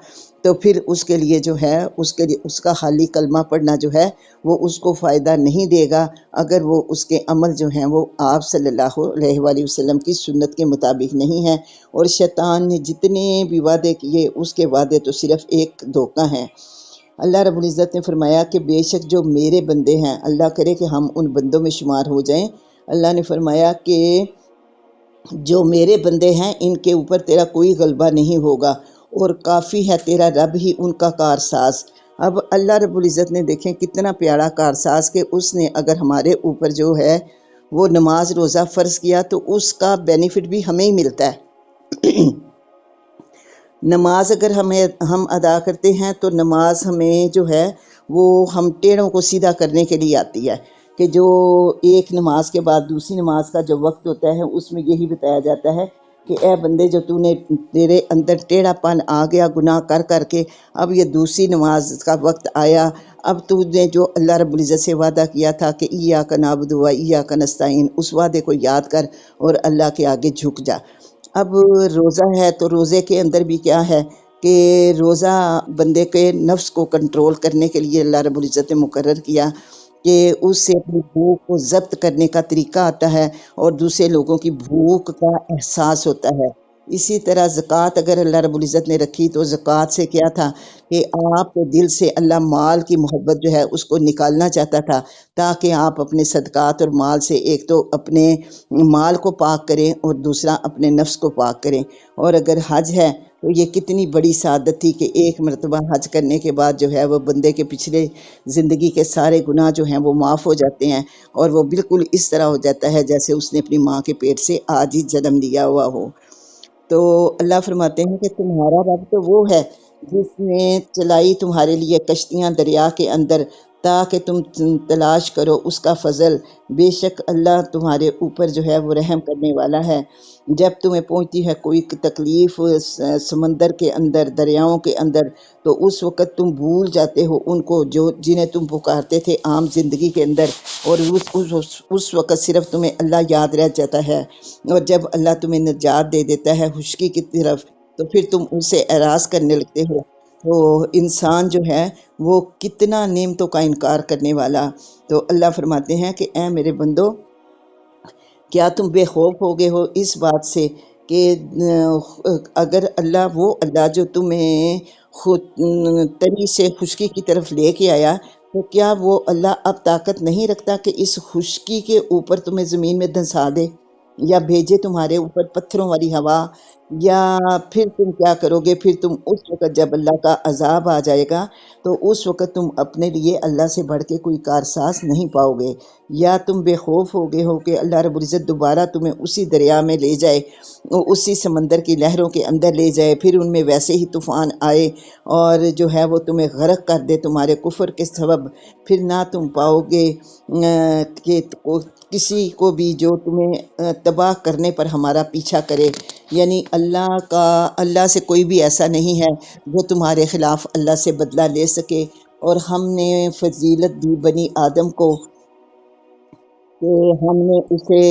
تو پھر اس کے لیے جو ہے اس کا خالی کلمہ پڑھنا جو ہے وہ اس کو فائدہ نہیں دے گا، اگر وہ اس کے عمل جو ہیں وہ آپ صلی اللہ علیہ وآلہ وسلم کی سنت کے مطابق نہیں ہے۔ اور شیطان نے جتنے بھی وعدے کیے اس کے وعدے تو صرف ایک دھوکہ ہیں۔ اللہ رب العزت نے فرمایا کہ بے شک جو میرے بندے ہیں، اللہ کرے کہ ہم ان بندوں میں شمار ہو جائیں، اللہ نے فرمایا کہ جو میرے بندے ہیں ان کے اوپر تیرا کوئی غلبہ نہیں ہوگا، اور کافی ہے تیرا رب ہی ان کا کارساز۔ اب اللہ رب العزت نے دیکھیں کتنا پیارا کارساز کہ اس نے اگر ہمارے اوپر جو ہے وہ نماز روزہ فرض کیا تو اس کا بینیفٹ بھی ہمیں ہی ملتا ہے۔ نماز اگر ہم ادا کرتے ہیں تو نماز ہمیں جو ہے وہ ہم ٹیڑھوں کو سیدھا کرنے کے لیے آتی ہے، کہ جو ایک نماز کے بعد دوسری نماز کا جو وقت ہوتا ہے اس میں یہی بتایا جاتا ہے کہ اے بندے جو تیرے اندر ٹیڑھا پن آ گیا گناہ کر کر کے، اب یہ دوسری نماز کا وقت آیا، اب تو نے جو اللہ رب العزت سے وعدہ کیا تھا کہ ایاک نعبد و ایاک نستعین، اس وعدے کو یاد کر اور اللہ کے آگے جھک جا۔ اب روزہ ہے تو روزے کے اندر بھی کیا ہے کہ روزہ بندے کے نفس کو کنٹرول کرنے کے لیے اللہ رب العزت نے مقرر کیا کہ اس سے اپنی بھوک کو ضبط کرنے کا طریقہ آتا ہے اور دوسرے لوگوں کی بھوک کا احساس ہوتا ہے۔ اسی طرح زکوٰۃ اگر اللہ رب العزت نے رکھی تو زکوٰۃ سے کیا تھا کہ آپ کے دل سے اللہ مال کی محبت جو ہے اس کو نکالنا چاہتا تھا، تاکہ آپ اپنے صدقات اور مال سے ایک تو اپنے مال کو پاک کریں اور دوسرا اپنے نفس کو پاک کریں۔ اور اگر حج ہے تو یہ کتنی بڑی سعادت تھی کہ ایک مرتبہ حج کرنے کے بعد جو ہے وہ بندے کے پچھلے زندگی کے سارے گناہ جو ہیں وہ معاف ہو جاتے ہیں، اور وہ بالکل اس طرح ہو جاتا ہے جیسے اس نے اپنی ماں کے پیٹ سے آج ہی جنم لیا ہوا ہو۔ تو اللہ فرماتے ہیں کہ تمہارا رب تو وہ ہے جس نے چلائی تمہارے لیے کشتیاں دریا کے اندر تاکہ تم تلاش کرو اس کا فضل، بے شک اللہ تمہارے اوپر جو ہے وہ رحم کرنے والا ہے۔ جب تمہیں پہنچتی ہے کوئی تکلیف سمندر کے اندر، دریاؤں کے اندر، تو اس وقت تم بھول جاتے ہو ان کو جنہیں تم پکارتے تھے عام زندگی کے اندر، اور اس وقت صرف تمہیں اللہ یاد رہ جاتا ہے، اور جب اللہ تمہیں نجات دے دیتا ہے خشکی کی طرف تو پھر تم ان سے اعراض کرنے لگتے ہو۔ تو انسان جو ہے وہ کتنا نعمتوں کا انکار کرنے والا۔ تو اللہ فرماتے ہیں کہ اے میرے بندو، کیا تم بے خوف ہو گئے ہو اس بات سے کہ اگر اللہ وہ اللہ جو تمہیں خود تری سے خشکی کی طرف لے کے آیا، تو کیا وہ اللہ اب طاقت نہیں رکھتا کہ اس خشکی کے اوپر تمہیں زمین میں دھنسا دے، یا بھیجے تمہارے اوپر پتھروں والی ہوا، یا پھر تم کیا کرو گے؟ پھر تم اس وقت جب اللہ کا عذاب آ جائے گا تو اس وقت تم اپنے لیے اللہ سے بڑھ کے کوئی کارساز نہیں پاؤ گے، یا تم بے خوف ہو گئے ہو کہ اللہ رب العزت دوبارہ تمہیں اسی دریا میں لے جائے، اسی سمندر کی لہروں کے اندر لے جائے، پھر ان میں ویسے ہی طوفان آئے اور جو ہے وہ تمہیں غرق کر دے تمہارے کفر کے سبب، پھر نہ تم پاؤ گے کہ کسی کو بھی جو تمہیں تباہ کرنے پر ہمارا پیچھا کرے۔ یعنی اللہ سے کوئی بھی ایسا نہیں ہے جو تمہارے خلاف اللہ سے بدلہ لے سکے۔ اور ہم نے فضیلت دی بنی آدم کو کہ ہم نے اسے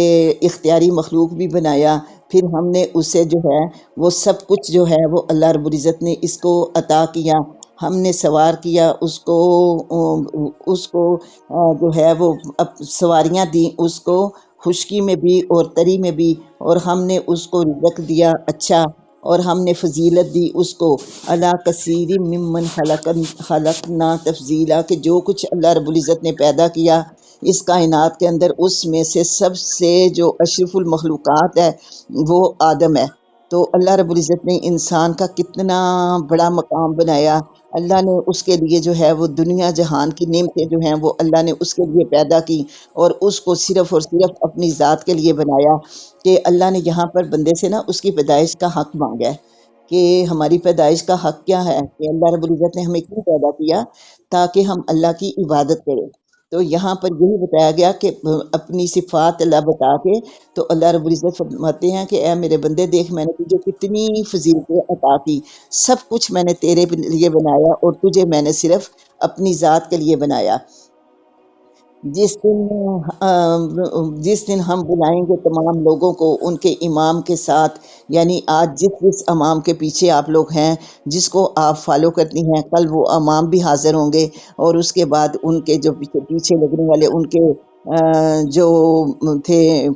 اختیاری مخلوق بھی بنایا، پھر ہم نے اسے جو ہے وہ سب کچھ جو ہے وہ اللہ رب العزت نے اس کو عطا کیا، ہم نے سوار کیا اس کو جو ہے وہ سواریاں دیں اس کو، خشکی میں بھی اور تری میں بھی، اور ہم نے اس کو رزق دیا اچھا، اور ہم نے فضیلت دی اس کو اللہ کثیر ممن خلقنا تفضیلا، کہ جو کچھ اللہ رب العزت نے پیدا کیا اس کائنات کے اندر، اس میں سے سب سے جو اشرف المخلوقات ہے وہ آدم ہے۔ تو اللہ رب العزت نے انسان کا کتنا بڑا مقام بنایا، اللہ نے اس کے لیے جو ہے وہ دنیا جہان کی نعمتیں جو ہیں وہ اللہ نے اس کے لیے پیدا کی، اور اس کو صرف اور صرف اپنی ذات کے لیے بنایا، کہ اللہ نے یہاں پر بندے سے نا اس کی پیدائش کا حق مانگا ہے کہ ہماری پیدائش کا حق کیا ہے، کہ اللہ رب العزت نے ہمیں کیوں پیدا کیا؟ تاکہ ہم اللہ کی عبادت کریں۔ تو یہاں پر یہی بتایا گیا کہ اپنی صفات اللہ بتا کے تو اللہ رب العزت فرماتے ہیں کہ اے میرے بندے دیکھ، میں نے تجھے کتنی فضیلتیں عطا کی، سب کچھ میں نے تیرے لیے بنایا، اور تجھے میں نے صرف اپنی ذات کے لیے بنایا۔ جس دن جس دن ہم بلائیں گے تمام لوگوں کو ان کے امام کے ساتھ، یعنی آج جس امام کے پیچھے آپ لوگ ہیں، جس کو آپ فالو کرتی ہیں، کل وہ امام بھی حاضر ہوں گے، اور اس کے بعد ان کے جو پیچھے پیچھے لگنے والے ان کے جو تھے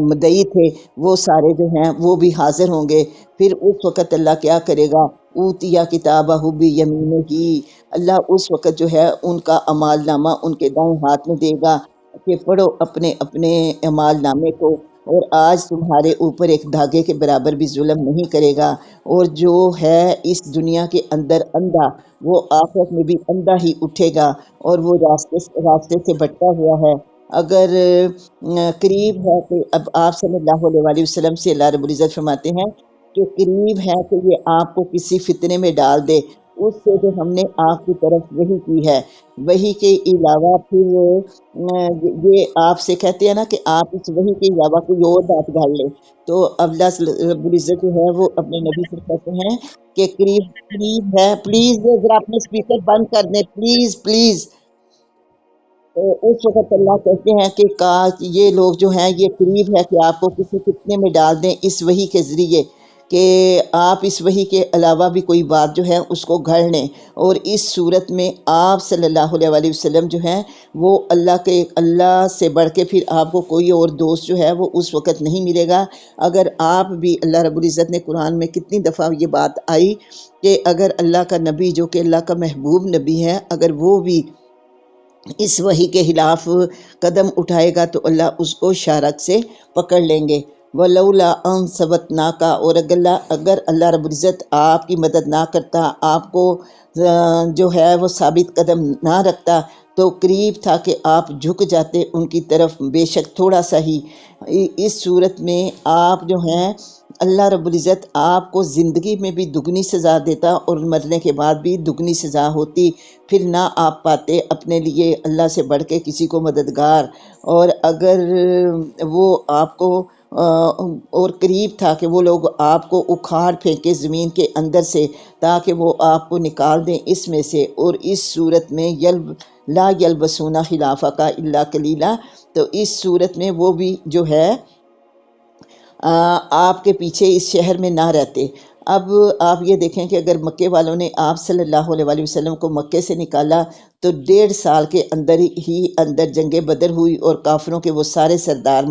مدعی تھے، وہ سارے جو ہیں وہ بھی حاضر ہوں گے۔ پھر اس وقت اللہ کیا کرے گا؟ اوتیا کتابہ بیمینہ، اللہ اس وقت جو ہے ان کا اعمال نامہ ان کے دائیں ہاتھ میں دے گا کہ پڑھو اپنے اپنے اعمال نامے کو، اور آج تمہارے اوپر ایک دھاگے کے برابر بھی ظلم نہیں کرے گا۔ اور جو ہے اس دنیا کے اندر اندھا، وہ آخرت میں بھی اندھا ہی اٹھے گا، اور وہ راستے سے بھٹکا ہوا ہے۔ اگر قریب ہے کہ اب آپ صلی اللہ علیہ وسلم سے اللہ رب العزت فرماتے ہیں کہ قریب ہے کہ یہ آپ کو کسی فتنے میں ڈال دے، اس سے جو ہم نے آپ کی طرف وحی کی ہے، وحی کے علاوہ پھر یہ آپ سے کہتے ہیں نا کہ آپ اس وحی کے علاوہ کوئی اور بات گھڑ لیں، تو اللہ رب العزت جو ہے وہ اپنے نبی سے کہتے ہیں کہ قریب قریب ہے۔ پلیز ذرا اپنے اسپیکر بند کر دیں، پلیز پلیز۔ تو اس وقت اللہ کہتے ہیں کہ کاش یہ لوگ جو ہیں یہ قریب ہے کہ آپ کو کسی فتنے میں ڈال دیں اس وحی کے ذریعے، کہ آپ اس وحی کے علاوہ بھی کوئی بات جو ہے اس کو گھڑ لیں۔ اور اس صورت میں آپ صلی اللہ علیہ وسلم جو ہیں وہ اللہ سے بڑھ کے پھر آپ کو کوئی اور دوست جو ہے وہ اس وقت نہیں ملے گا۔ اگر آپ بھی، اللہ رب العزت نے قرآن میں کتنی دفعہ یہ بات آئی کہ اگر اللہ کا نبی جو کہ اللہ کا محبوب نبی ہے، اگر وہ بھی اس وحی کے خلاف قدم اٹھائے گا تو اللہ اس کو شارک سے پکڑ لیں گے۔ وَلَوْلَا أَن ثَبَتْنَاكَ، اور اگر اللہ رب العزت آپ کی مدد نہ کرتا، آپ کو جو ہے وہ ثابت قدم نہ رکھتا، تو قریب تھا کہ آپ جھک جاتے ان کی طرف، بے شک تھوڑا سا ہی۔ اس صورت میں آپ جو ہیں اللہ رب العزت آپ کو زندگی میں بھی دگنی سزا دیتا اور مرنے کے بعد بھی دگنی سزا ہوتی، پھر نہ آپ پاتے اپنے لیے اللہ سے بڑھ کے کسی کو مددگار۔ اور اگر وہ آپ کو اور قریب تھا کہ وہ لوگ آپ کو اکھاڑ پھینکے زمین کے اندر سے تاکہ وہ آپ کو نکال دیں اس میں سے، اور اس صورت میں لا یلبسون خلافک الا قلیلا، تو اس صورت میں وہ بھی جو ہے آپ کے پیچھے اس شہر میں نہ رہتے۔ اب آپ یہ دیکھیں کہ اگر مکے والوں نے آپ صلی اللہ علیہ وسلم کو مکے سے نکالا تو 1.5 سال کے اندر جنگ بدر ہوئی، اور کافروں کے وہ سارے سردار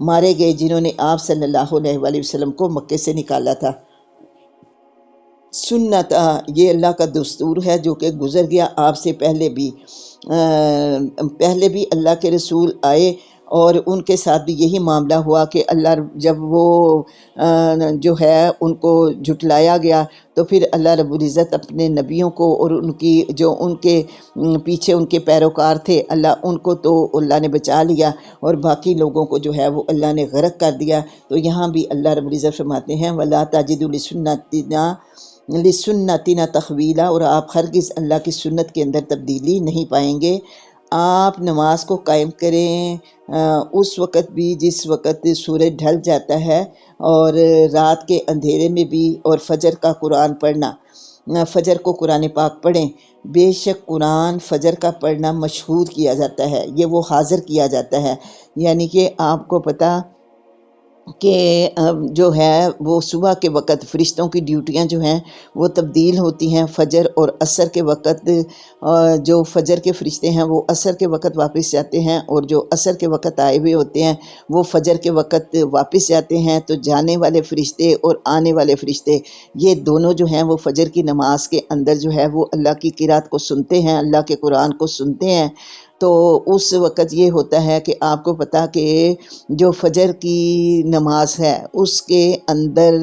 مارے گئے جنہوں نے آپ صلی اللہ علیہ وسلم کو مکے سے نکالا تھا۔ سنت، یہ اللہ کا دستور ہے جو کہ گزر گیا آپ سے پہلے بھی اللہ کے رسول آئے اور ان کے ساتھ بھی یہی معاملہ ہوا کہ اللہ جب وہ جو ہے ان کو جھٹلایا گیا تو پھر اللہ رب العزت اپنے نبیوں کو اور ان کے پیچھے ان کے پیروکار تھے، ان کو تو اللہ نے بچا لیا، اور باقی لوگوں کو جو ہے وہ اللہ نے غرق کر دیا۔ تو یہاں بھی اللہ رب العزت فرماتے ہیں وَلَا تَجِدُ لِسُنَّتِنَا تَحْوِيلًا، اور آپ ہرگز اللہ کی سنت کے اندر تبدیلی نہیں پائیں گے۔ آپ نماز کو قائم کریں اس وقت بھی جس وقت سورج ڈھل جاتا ہے، اور رات کے اندھیرے میں بھی، اور فجر کا قرآن پڑھنا، فجر کو قرآن پاک پڑھیں۔ بے شک قرآن فجر کا پڑھنا مشہود کیا جاتا ہے، یہ وہ حاضر کیا جاتا ہے، یعنی کہ آپ کو پتہ کہ جو ہے وہ صبح کے وقت فرشتوں کی ڈیوٹیاں جو ہیں وہ تبدیل ہوتی ہیں، فجر اور عصر کے وقت جو فجر کے فرشتے ہیں وہ عصر کے وقت واپس جاتے ہیں، اور جو عصر کے وقت آئے ہوئے ہوتے ہیں وہ فجر کے وقت واپس جاتے ہیں۔ تو جانے والے فرشتے اور آنے والے فرشتے، یہ دونوں جو ہیں وہ فجر کی نماز کے اندر جو ہے وہ اللہ کی قرات کو سنتے ہیں، اللہ کے قرآن کو سنتے ہیں۔ تو اس وقت یہ ہوتا ہے کہ آپ کو پتہ کہ جو فجر کی نماز ہے اس کے اندر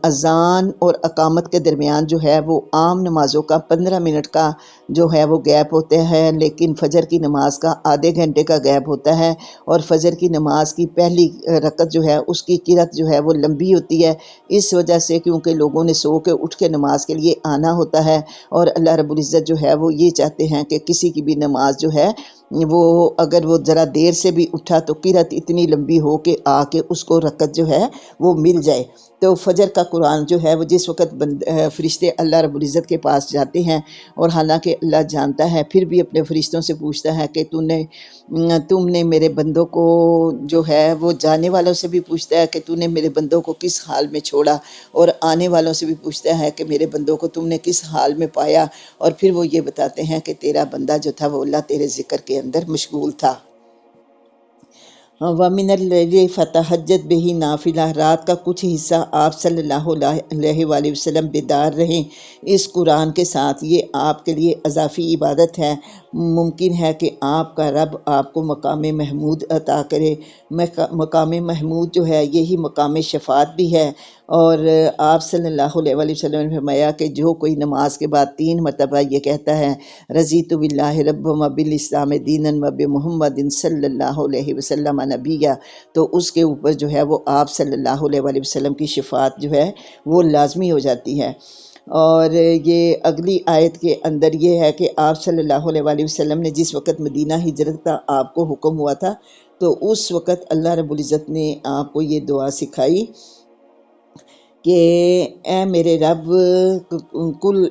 اذان اور اقامت کے درمیان جو ہے وہ عام نمازوں کا 15 منٹ کا جو ہے وہ گیپ ہوتا ہے، لیکن فجر کی نماز کا آدھے گھنٹے کا گیپ ہوتا ہے، اور فجر کی نماز کی پہلی رکعت جو ہے اس کی قرات جو ہے وہ لمبی ہوتی ہے، اس وجہ سے کیونکہ لوگوں نے سو کے اٹھ کے نماز کے لیے آنا ہوتا ہے، اور اللہ رب العزت جو ہے وہ یہ چاہتے ہیں کہ کسی کی بھی نماز جو ہے وہ اگر وہ ذرا دیر سے بھی اٹھا تو قرأت اتنی لمبی ہو کہ آ کے اس کو رکعت جو ہے وہ مل جائے۔ تو فجر کا قرآن جو ہے وہ جس وقت فرشتے اللہ رب العزت کے پاس جاتے ہیں، اور حالانکہ اللہ جانتا ہے پھر بھی اپنے فرشتوں سے پوچھتا ہے کہ تم نے میرے بندوں کو جو ہے وہ جانے والوں سے بھی پوچھتا ہے کہ تو نے میرے بندوں کو کس حال میں چھوڑا، اور آنے والوں سے بھی پوچھتا ہے کہ میرے بندوں کو تم نے کس حال میں پایا، اور پھر وہ یہ بتاتے ہیں کہ تیرا بندہ جو تھا وہ اللہ تیرے ذکر کے اندر مشغول تھا۔ وَمِنَ اللَّيْلِ فَتَہجد بِہ نافلہ، رات کا کچھ حصہ آپ صلی اللہ علیہ وآلہ وسلم بیدار رہیں اس قرآن کے ساتھ، یہ آپ کے لیے اضافی عبادت ہے۔ ممکن ہے کہ آپ کا رب آپ کو مقام محمود عطا کرے۔ مقام محمود جو ہے یہی مقام شفاعت بھی ہے، اور آپ صلی اللہ علیہ وآلہ وسلم نے فرمایا کہ جو کوئی نماز کے بعد 3 مرتبہ یہ کہتا ہے رضیت باللہ رب و بالاسلام دینا و بمحمد صلی اللہ علیہ وسلم نبیہ، تو اس کے اوپر جو ہے وہ آپ صلی اللہ علیہ وآلہ وسلم کی شفاعت جو ہے وہ لازمی ہو جاتی ہے۔ اور یہ اگلی آیت کے اندر یہ ہے کہ آپ صلی اللہ علیہ وآلہ وسلم نے جس وقت مدینہ ہجرت کا آپ کو حکم ہوا تھا، تو اس وقت اللہ رب العزت نے آپ کو یہ دعا سکھائی کہ اے میرے رب،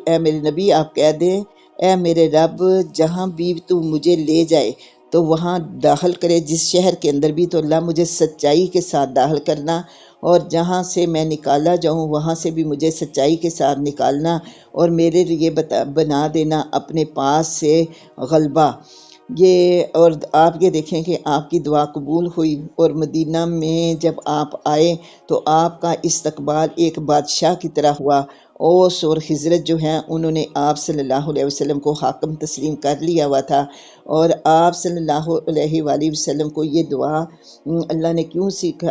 اے میرے نبی آپ کہہ دیں اے میرے رب، جہاں بھی تو مجھے لے جائے تو وہاں داخل کرے، جس شہر کے اندر بھی، تو اللہ مجھے سچائی کے ساتھ داخل کرنا، اور جہاں سے میں نکالا جاؤں وہاں سے بھی مجھے سچائی کے ساتھ نکالنا، اور میرے لیے بنا دینا اپنے پاس سے غلبہ۔ یہ اور آپ یہ دیکھیں کہ آپ کی دعا قبول ہوئی، اور مدینہ میں جب آپ آئے تو آپ کا استقبال ایک بادشاہ کی طرح ہوا۔ اوس اور خزرج جو ہیں انہوں نے آپ صلی اللہ علیہ وسلم کو حاکم تسلیم کر لیا ہوا تھا، اور آپ صلی اللہ علیہ وآلہ وسلم کو یہ دعا اللہ نے کیوں سیکھا،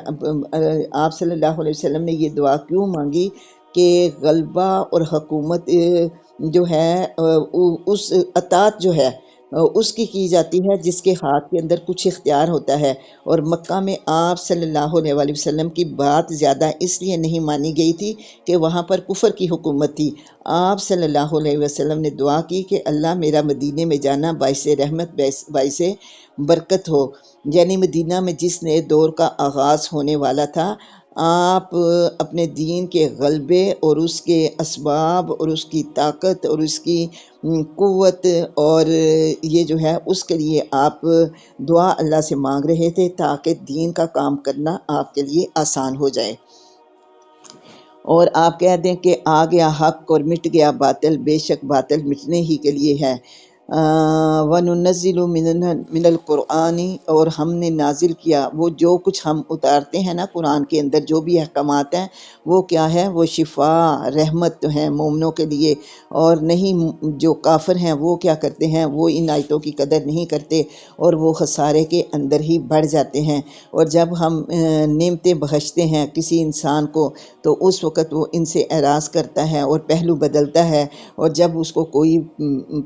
آپ صلی اللہ علیہ وسلم نے یہ دعا کیوں مانگی کہ غلبہ اور حکومت جو ہے اس اطاعت جو ہے اس کی جاتی ہے جس کے ہاتھ کے اندر کچھ اختیار ہوتا ہے۔ اور مکہ میں آپ صلی اللہ علیہ وآلہ وسلم کی بات زیادہ اس لیے نہیں مانی گئی تھی کہ وہاں پر کفر کی حکومت تھی۔ آپ صلی اللہ علیہ وسلم نے دعا کی کہ اللہ میرا مدینے میں جانا باعث رحمت باعث برکت ہو، یعنی مدینہ میں جس نئے دور کا آغاز ہونے والا تھا، آپ اپنے دین کے غلبے اور اس کے اسباب اور اس کی طاقت اور اس کی قوت، اور یہ جو ہے اس کے لیے آپ دعا اللہ سے مانگ رہے تھے تاکہ دین کا کام کرنا آپ کے لیے آسان ہو جائے۔ اور آپ کہہ دیں کہ آ گیا حق اور مٹ گیا باطل، بے شک باطل مٹنے ہی کے لیے ہے۔ وَنُنَزِّلُ مِنَ الْقُرْآنِ، اور ہم نے نازل کیا وہ جو کچھ ہم اتارتے ہیں نا قرآن کے اندر، جو بھی احکامات ہیں وہ کیا ہے، وہ شفا رحمت ہیں مومنوں کے لیے، اور نہیں جو کافر ہیں وہ کیا کرتے ہیں، وہ ان آیتوں کی قدر نہیں کرتے اور وہ خسارے کے اندر ہی بڑھ جاتے ہیں۔ اور جب ہم نعمتیں بخشتے ہیں کسی انسان کو تو اس وقت وہ ان سے اعراض کرتا ہے اور پہلو بدلتا ہے، اور جب اس کو کوئی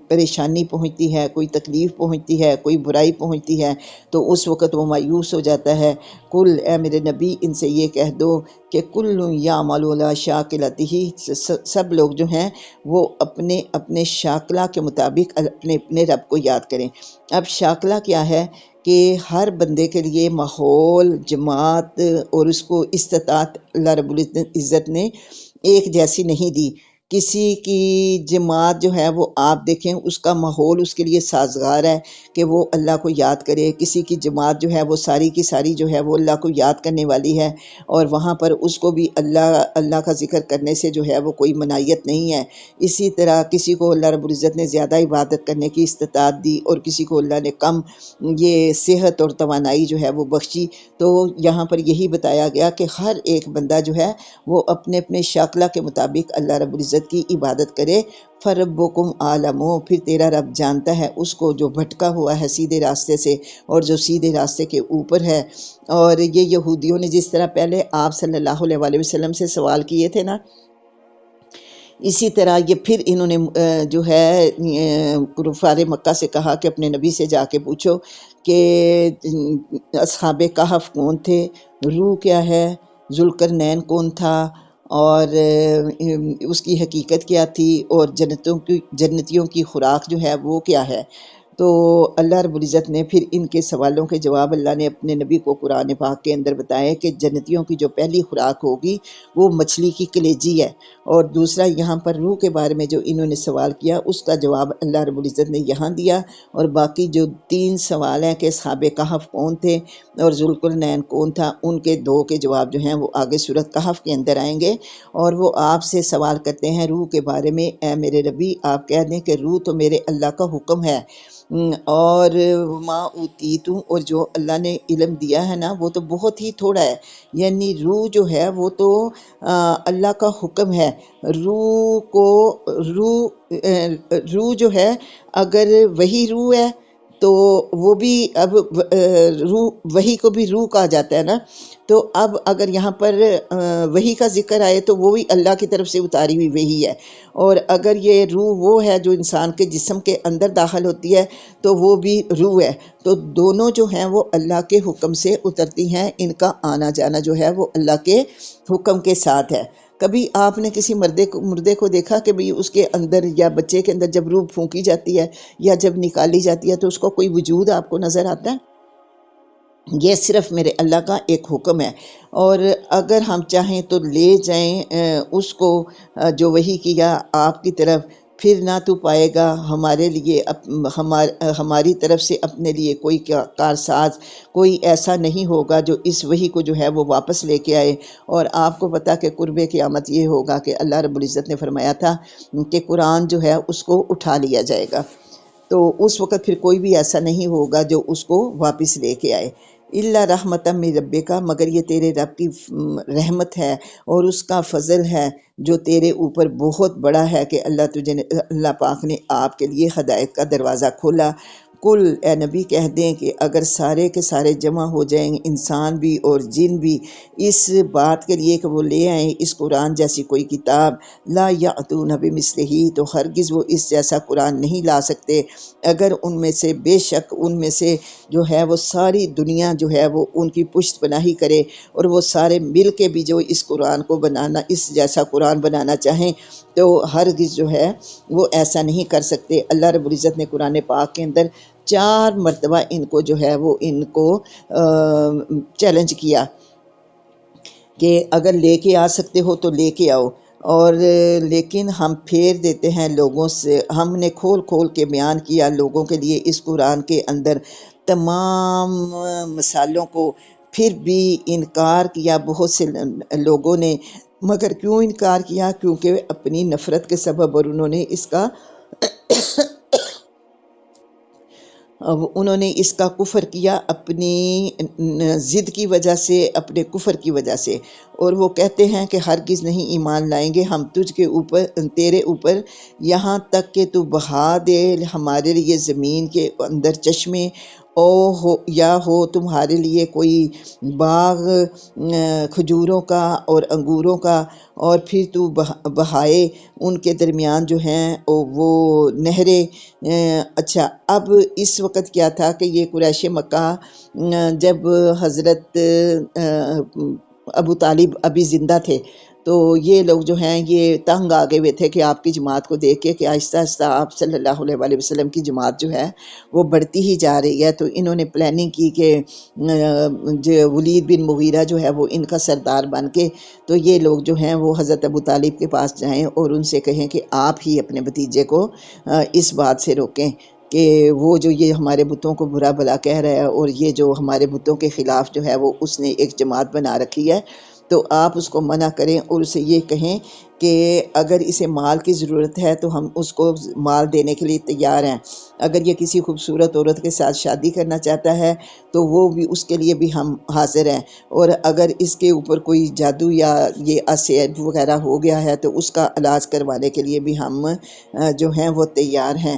پریشانی پہنچتی ہے، کوئی تکلیف پہنچتی ہے، کوئی برائی پہنچتی ہے تو اس وقت وہ مایوس ہو جاتا ہے۔ کل اے میرے نبی ان سے یہ کہہ دو کہ کل یعمل علی شاکلتہ، سب لوگ جو ہیں وہ اپنے اپنے شاکلہ کے مطابق اپنے اپنے رب کو یاد کریں۔ اب شاکلہ کیا ہے کہ ہر بندے کے لیے ماحول، جماعت اور اس کو استطاعت اللہ رب العزت نے ایک جیسی نہیں دی۔ کسی کی جماعت جو ہے وہ آپ دیکھیں اس کا ماحول اس کے لیے سازگار ہے کہ وہ اللہ کو یاد کرے، کسی کی جماعت جو ہے وہ ساری کی ساری جو ہے وہ اللہ کو یاد کرنے والی ہے، اور وہاں پر اس کو بھی اللہ کا ذکر کرنے سے جو ہے وہ کوئی منعیت نہیں ہے۔ اسی طرح کسی کو اللہ رب العزت نے زیادہ عبادت کرنے کی استطاعت دی اور کسی کو اللہ نے کم یہ صحت اور توانائی جو ہے وہ بخشی، تو یہاں پر یہی بتایا گیا کہ ہر ایک بندہ جو ہے وہ اپنے اپنے شاکلہ کے مطابق اللہ رب العزت کی عبادت کرے۔ فَرَبُّكُمْ عَالَمُ، پھر تیرا رب جانتا ہے اس کو جو بھٹکا ہوا ہے سیدھے راستے سے اور جو سیدھے راستے کے اوپر ہے۔ اور یہ یہودیوں نے جس طرح پہلے آپ صلی اللہ علیہ وآلہ وسلم سے سوال کیے تھے نا، اسی طرح یہ پھر انہوں نے جو ہے کفار مکہ سے کہا کہ اپنے نبی سے جا کے پوچھو کہ اصحاب کہف کون تھے، روح کیا ہے، ذوالقرنین کون تھا، اور اس کی حقیقت کیا تھی، اور جنتیوں کی خوراک جو ہے وہ کیا ہے۔ تو اللہ رب العزت نے پھر ان کے سوالوں کے جواب اللہ نے اپنے نبی کو قرآن پاک کے اندر بتایا کہ جنتیوں کی جو پہلی خوراک ہوگی وہ مچھلی کی کلیجی ہے، اور دوسرا یہاں پر روح کے بارے میں جو انہوں نے سوال کیا اس کا جواب اللہ رب العزت نے یہاں دیا، اور باقی جو 3 سوال ہیں کہ اصحاب کہف کون تھے اور ذوالقرنین کون تھا، ان کے 2 کے جواب جو ہیں وہ آگے سورۃ کہف کے اندر آئیں گے، اور وہ آپ سے سوال کرتے ہیں روح کے بارے میں، اے میرے نبی آپ کہہ دیں کہ روح تو میرے اللہ کا حکم ہے، اور ماں اوتیتو، اور جو اللہ نے علم دیا ہے نا وہ تو بہت ہی تھوڑا ہے، یعنی روح جو ہے وہ تو اللہ کا حکم ہے۔ روح کو روح جو ہے اگر وہی روح ہے تو وہ بھی اب روح، وہی کو بھی روح کہا جاتا ہے نا، تو اب اگر یہاں پر وہی کا ذکر آئے تو وہ بھی اللہ کی طرف سے اتاری ہوئی وہی ہے، اور اگر یہ روح وہ ہے جو انسان کے جسم کے اندر داخل ہوتی ہے تو وہ بھی روح ہے، تو دونوں جو ہیں وہ اللہ کے حکم سے اترتی ہیں، ان کا آنا جانا جو ہے وہ اللہ کے حکم کے ساتھ ہے۔ کبھی آپ نے کسی مردے کو دیکھا کہ بھئی اس کے اندر یا بچے کے اندر جب روح پھونکی جاتی ہے یا جب نکالی جاتی ہے تو اس کو کوئی وجود آپ کو نظر آتا ہے؟ یہ صرف میرے اللہ کا ایک حکم ہے، اور اگر ہم چاہیں تو لے جائیں اس کو جو وحی کیا آپ کی طرف، پھر نہ تو پائے گا ہمارے لیے ہماری طرف سے اپنے لیے کوئی کارساز، کوئی ایسا نہیں ہوگا جو اس وحی کو جو ہے وہ واپس لے کے آئے۔ اور آپ کو پتا کہ قرب قیامت یہ ہوگا کہ اللہ رب العزت نے فرمایا تھا کہ قرآن جو ہے اس کو اٹھا لیا جائے گا، تو اس وقت پھر کوئی بھی ایسا نہیں ہوگا جو اس کو واپس لے کے آئے۔ اللہ رحمت من ربک کا، مگر یہ تیرے رب کی رحمت ہے اور اس کا فضل ہے جو تیرے اوپر بہت بڑا ہے کہ اللہ پاک نے آپ کے لیے ہدایت کا دروازہ کھولا۔ کل اے نبی کہہ دیں کہ اگر سارے کے سارے جمع ہو جائیں، انسان بھی اور جن بھی، اس بات کے لیے کہ وہ لے آئیں اس قرآن جیسی کوئی کتاب، لا یأتون بمثلہ، تو ہرگز وہ اس جیسا قرآن نہیں لا سکتے، اگر ان میں سے بے شک ان میں سے جو ہے وہ ساری دنیا جو ہے وہ ان کی پشت پناہی کرے، اور وہ سارے مل کے بھی جو اس قرآن کو بنانا، اس جیسا قرآن بنانا چاہیں تو ہرگز جو ہے وہ ایسا نہیں کر سکتے۔ اللہ رب العزت نے قرآن پاک کے اندر 4 مرتبہ ان کو جو ہے وہ ان کو چیلنج کیا کہ اگر لے کے آ سکتے ہو تو لے کے آؤ، اور لیکن ہم پھیر دیتے ہیں لوگوں سے، ہم نے کھول کھول کے بیان کیا لوگوں کے لیے اس قرآن کے اندر تمام مثالوں کو، پھر بھی انکار کیا بہت سے لوگوں نے، مگر کیوں انکار کیا؟ کیونکہ اپنی نفرت کے سبب، اور انہوں نے اس کا کفر کیا اپنی ضد کی وجہ سے، اپنے کفر کی وجہ سے، اور وہ کہتے ہیں کہ ہرگز نہیں ایمان لائیں گے ہم تیرے اوپر یہاں تک کہ تو بہا دے ہمارے لیے زمین کے اندر چشمے، یا ہو تمہارے لیے کوئی باغ کھجوروں کا اور انگوروں کا، اور پھر تو بہائے ان کے درمیان جو ہیں وہ نہریں۔ اچھا، اب اس وقت کیا تھا کہ یہ قریش مکہ جب حضرت ابو طالب ابھی زندہ تھے تو یہ لوگ جو ہیں یہ تنگ آگے ہوئے تھے کہ آپ کی جماعت کو دیکھ کے کہ آہستہ آہستہ آپ صلی اللہ علیہ وآلہ وسلم کی جماعت جو ہے وہ بڑھتی ہی جا رہی ہے، تو انہوں نے پلاننگ کی کہ جو ولید بن مغیرہ جو ہے وہ ان کا سردار بن کے، تو یہ لوگ جو ہیں وہ حضرت ابو طالب کے پاس جائیں اور ان سے کہیں کہ آپ ہی اپنے بھتیجے کو اس بات سے روکیں کہ وہ جو یہ ہمارے بتوں کو برا بلا کہہ رہا ہے، اور یہ جو ہمارے بتوں کے خلاف جو ہے وہ اس نے ایک جماعت بنا رکھی ہے، تو آپ اس کو منع کریں اور اسے یہ کہیں کہ اگر اسے مال کی ضرورت ہے تو ہم اس کو مال دینے کے لیے تیار ہیں، اگر یہ کسی خوبصورت عورت کے ساتھ شادی کرنا چاہتا ہے تو وہ بھی اس کے لیے بھی ہم حاضر ہیں، اور اگر اس کے اوپر کوئی جادو یا یہ اسیب وغیرہ ہو گیا ہے تو اس کا علاج کروانے کے لیے بھی ہم جو ہیں وہ تیار ہیں۔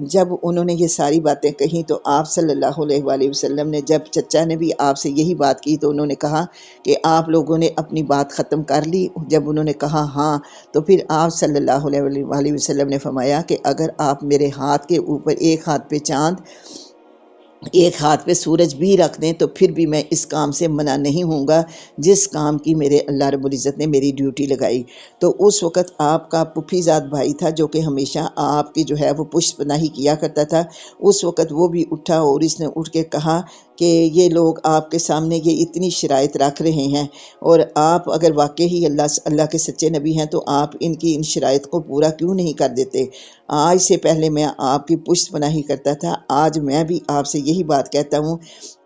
جب انہوں نے یہ ساری باتیں کہیں تو آپ صلی اللہ علیہ وآلہ وسلم نے، جب چچا نے بھی آپ سے یہی بات کی تو انہوں نے کہا کہ آپ لوگوں نے اپنی بات ختم کر لی؟ جب انہوں نے کہا ہاں، تو پھر آپ صلی اللہ علیہ وآلہ وسلم نے فرمایا کہ اگر آپ میرے ہاتھ کے اوپر ایک ہاتھ پہ چاند ایک ہاتھ پہ سورج بھی رکھ دیں تو پھر بھی میں اس کام سے منع نہیں ہوں گا جس کام کی میرے اللہ رب العزت نے میری ڈیوٹی لگائی۔ تو اس وقت آپ کا پھوپھی زاد بھائی تھا جو کہ ہمیشہ آپ کی جو ہے وہ پشت پناہی کیا کرتا تھا، اس وقت وہ بھی اٹھا اور اس نے اٹھ کے کہا کہ یہ لوگ آپ کے سامنے یہ اتنی شرائط رکھ رہے ہیں، اور آپ اگر واقعی اللہ کے سچے نبی ہیں تو آپ ان شرائط کو پورا کیوں نہیں کر دیتے؟ آج سے پہلے میں آپ کی پشت پناہی کرتا تھا، آج میں بھی آپ سے یہی بات کہتا ہوں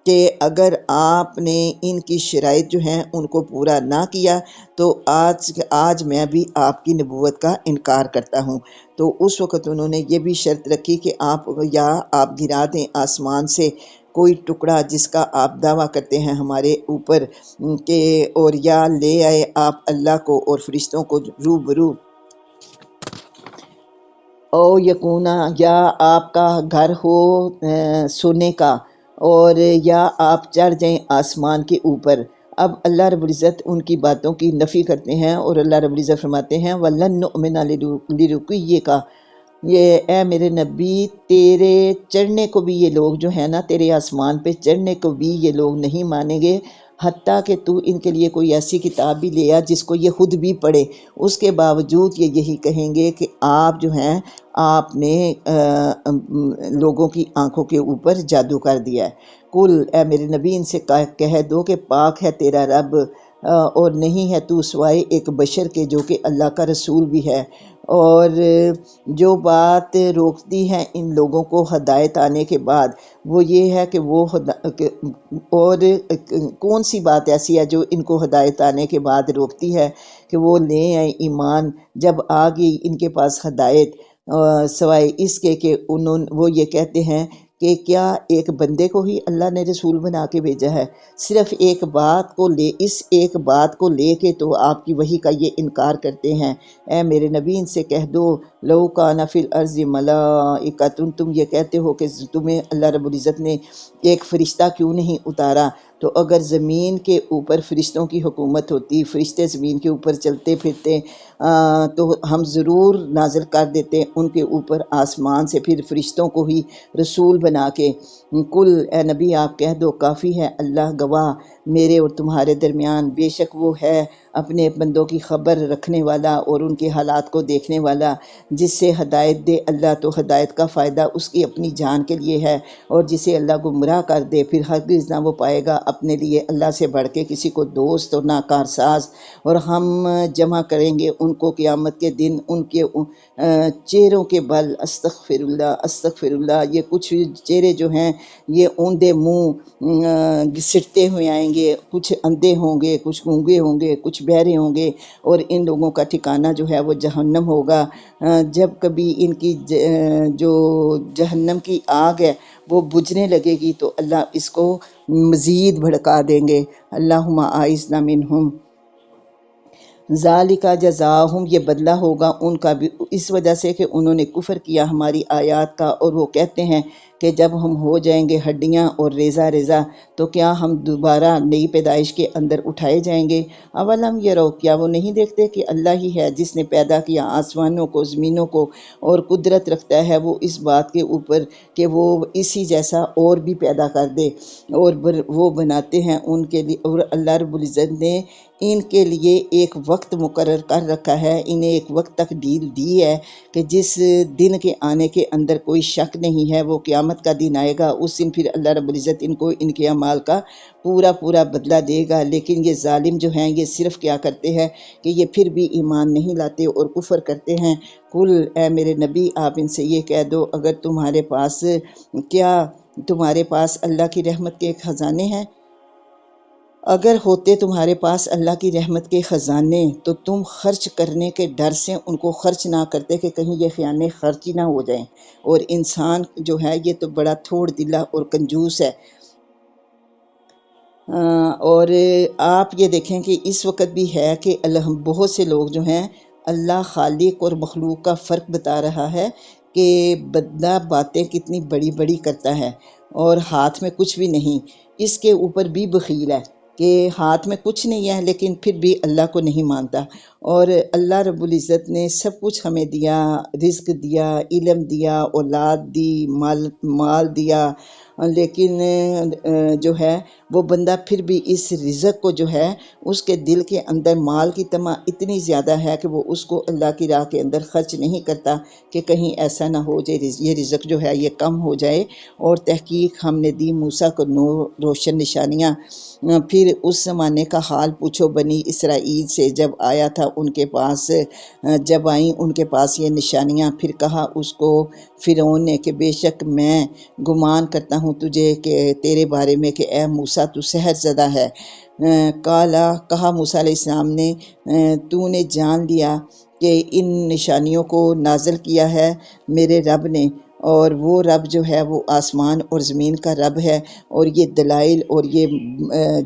کہ اگر آپ نے ان کی شرائط جو ہیں ان کو پورا نہ کیا تو آج میں بھی آپ کی نبوت کا انکار کرتا ہوں۔ تو اس وقت انہوں نے یہ بھی شرط رکھی کہ آپ گرا دیں آسمان سے کوئی ٹکڑا جس کا آپ دعویٰ کرتے ہیں ہمارے اوپر، کہ اور یا لے آئے آپ اللہ کو اور فرشتوں کو روبرو، او یکونا، یا آپ کا گھر ہو سونے کا، اور یا آپ چڑھ جائیں آسمان کے اوپر۔ اب اللہ رب العزت ان کی باتوں کی نفی کرتے ہیں اور اللہ رب العزت فرماتے ہیں وَلَن نُؤْمِنَ لِرُقِيِّكَ، یہ اے میرے نبی تیرے چڑھنے کو بھی یہ لوگ جو ہے نا، تیرے آسمان پہ چڑھنے کو بھی یہ لوگ نہیں مانیں گے حتیٰ کہ تو ان کے لیے کوئی ایسی کتاب بھی لے آ جس کو یہ خود بھی پڑھے۔ اس کے باوجود یہ یہی کہیں گے کہ آپ جو ہیں آپ نے لوگوں کی آنکھوں کے اوپر جادو کر دیا ہے۔ کل، اے میرے نبی ان سے کہہ دو کہ پاک ہے تیرا رب، اور نہیں ہے تو سوائے ایک بشر کے جو کہ اللہ کا رسول بھی ہے۔ اور جو بات روکتی ہے ان لوگوں کو ہدایت آنے کے بعد وہ یہ ہے کہ اور کون سی بات ایسی ہے جو ان کو ہدایت آنے کے بعد روکتی ہے کہ وہ لیں آئیں ایمان جب آ گئی ان کے پاس ہدایت، سوائے اس کے کہ وہ یہ کہتے ہیں کہ کیا ایک بندے کو ہی اللہ نے رسول بنا کے بھیجا ہے؟ صرف ایک بات کو لے کے تو آپ کی وحی کا یہ انکار کرتے ہیں۔ اے میرے نبی ان سے کہہ دو لو کان فی الارض ملائکۃ، تم یہ کہتے ہو کہ تمہیں اللہ رب العزت نے ایک فرشتہ کیوں نہیں اتارا؟ تو اگر زمین کے اوپر فرشتوں کی حکومت ہوتی، فرشتے زمین کے اوپر چلتے پھرتے، تو ہم ضرور نازل کر دیتے ان کے اوپر آسمان سے پھر فرشتوں کو ہی رسول بنا کے۔ کل، اے نبی آپ کہہ دو کافی ہے اللہ گواہ میرے اور تمہارے درمیان، بے شک وہ ہے اپنے بندوں کی خبر رکھنے والا اور ان کے حالات کو دیکھنے والا۔ جس سے ہدایت دے اللہ تو ہدایت کا فائدہ اس کی اپنی جان کے لیے ہے، اور جسے اللہ گمراہ کر دے پھر ہرگز نہ وہ پائے گا اپنے لیے اللہ سے بڑھ کے کسی کو دوست اور نہ کارساز۔ اور ہم جمع کریں گے ان کو قیامت کے دن ان کے چہروں کے بل، استغفر اللہ استغفر اللہ، یہ کچھ چہرے جو ہیں یہ اوندے منہ گھسٹتے ہوئے آئیں گے، کچھ اندھے ہوں گے، کچھ گونگے ہوں گے، کچھ بہرے ہوں گے، اور ان لوگوں کا ٹھکانہ جو ہے وہ جہنم ہوگا۔ جب کبھی ان کی جو جہنم کی آگ ہے وہ بجھنے لگے گی تو اللہ اس کو مزید بھڑکا دیں گے۔ اللہم اعذنا منہم، ذالک جزاہم، یہ بدلہ ہوگا ان کا بھی اس وجہ سے کہ انہوں نے کفر کیا ہماری آیات کا، اور وہ کہتے ہیں کہ جب ہم ہو جائیں گے ہڈیاں اور ریزہ ریزہ تو کیا ہم دوبارہ نئی پیدائش کے اندر اٹھائے جائیں گے؟ اولم یرو، کیا وہ نہیں دیکھتے کہ اللہ ہی ہے جس نے پیدا کیا آسمانوں کو زمینوں کو، اور قدرت رکھتا ہے وہ اس بات کے اوپر کہ وہ اسی جیسا اور بھی پیدا کر دے، اور وہ بناتے ہیں ان کے لیے، اور اللہ رب العزت نے ان کے لیے ایک وقت مقرر کر رکھا ہے، انہیں ایک وقت تک ڈیل دی ہے کہ جس دن کے آنے کے اندر کوئی شک نہیں ہے وہ قیامت کا دن آئے گا، اس دن پھر اللہ رب العزت ان کو ان کے اعمال کا پورا بدلہ دے گا۔ لیکن یہ ظالم جو ہیں یہ صرف کیا کرتے ہیں کہ یہ پھر بھی ایمان نہیں لاتے اور کفر کرتے ہیں۔ کل، اے میرے نبی آپ ان سے یہ کہہ دو اگر تمہارے پاس اللہ کی رحمت کے خزانے ہیں، اگر ہوتے تمہارے پاس اللہ کی رحمت کے خزانے تو تم خرچ کرنے کے ڈر سے ان کو خرچ نہ کرتے کہ کہیں یہ خزانے خرچ ہی نہ ہو جائیں۔ اور انسان جو ہے یہ تو بڑا تھوڑ دلا اور کنجوس ہے۔ اور آپ یہ دیکھیں کہ اس وقت بھی ہے کہ بہت سے لوگ جو ہیں اللہ خالق اور مخلوق کا فرق بتا رہا ہے کہ بندہ باتیں کتنی بڑی بڑی کرتا ہے اور ہاتھ میں کچھ بھی نہیں، اس کے اوپر بھی بخیل ہے کہ ہاتھ میں کچھ نہیں ہے لیکن پھر بھی اللہ کو نہیں مانتا۔ اور اللہ رب العزت نے سب کچھ ہمیں دیا، رزق دیا، علم دیا، اولاد دی، مال دیا، لیکن جو ہے وہ بندہ پھر بھی اس رزق کو جو ہے اس کے دل کے اندر مال کی طمع اتنی زیادہ ہے کہ وہ اس کو اللہ کی راہ کے اندر خرچ نہیں کرتا کہ کہیں ایسا نہ ہو جائے یہ رزق جو ہے یہ کم ہو جائے۔ اور تحقیق ہم نے دی موسیٰ کو روشن نشانیاں۔ پھر اس زمانے کا حال پوچھو بنی اسرائیل سے، جب آیا تھا ان کے پاس، جب آئیں ان کے پاس یہ نشانیاں، پھر کہا اس کو فرعون نے کہ بے شک میں گمان کرتا ہوں تجھے کہ تیرے بارے میں کہ اے موسیٰ تو سحر زدہ ہے۔ کہا موسیٰ علیہ السلام نے تو نے جان لیا کہ ان نشانیوں کو نازل کیا ہے میرے رب نے، اور وہ رب جو ہے وہ آسمان اور زمین کا رب ہے، اور یہ دلائل اور یہ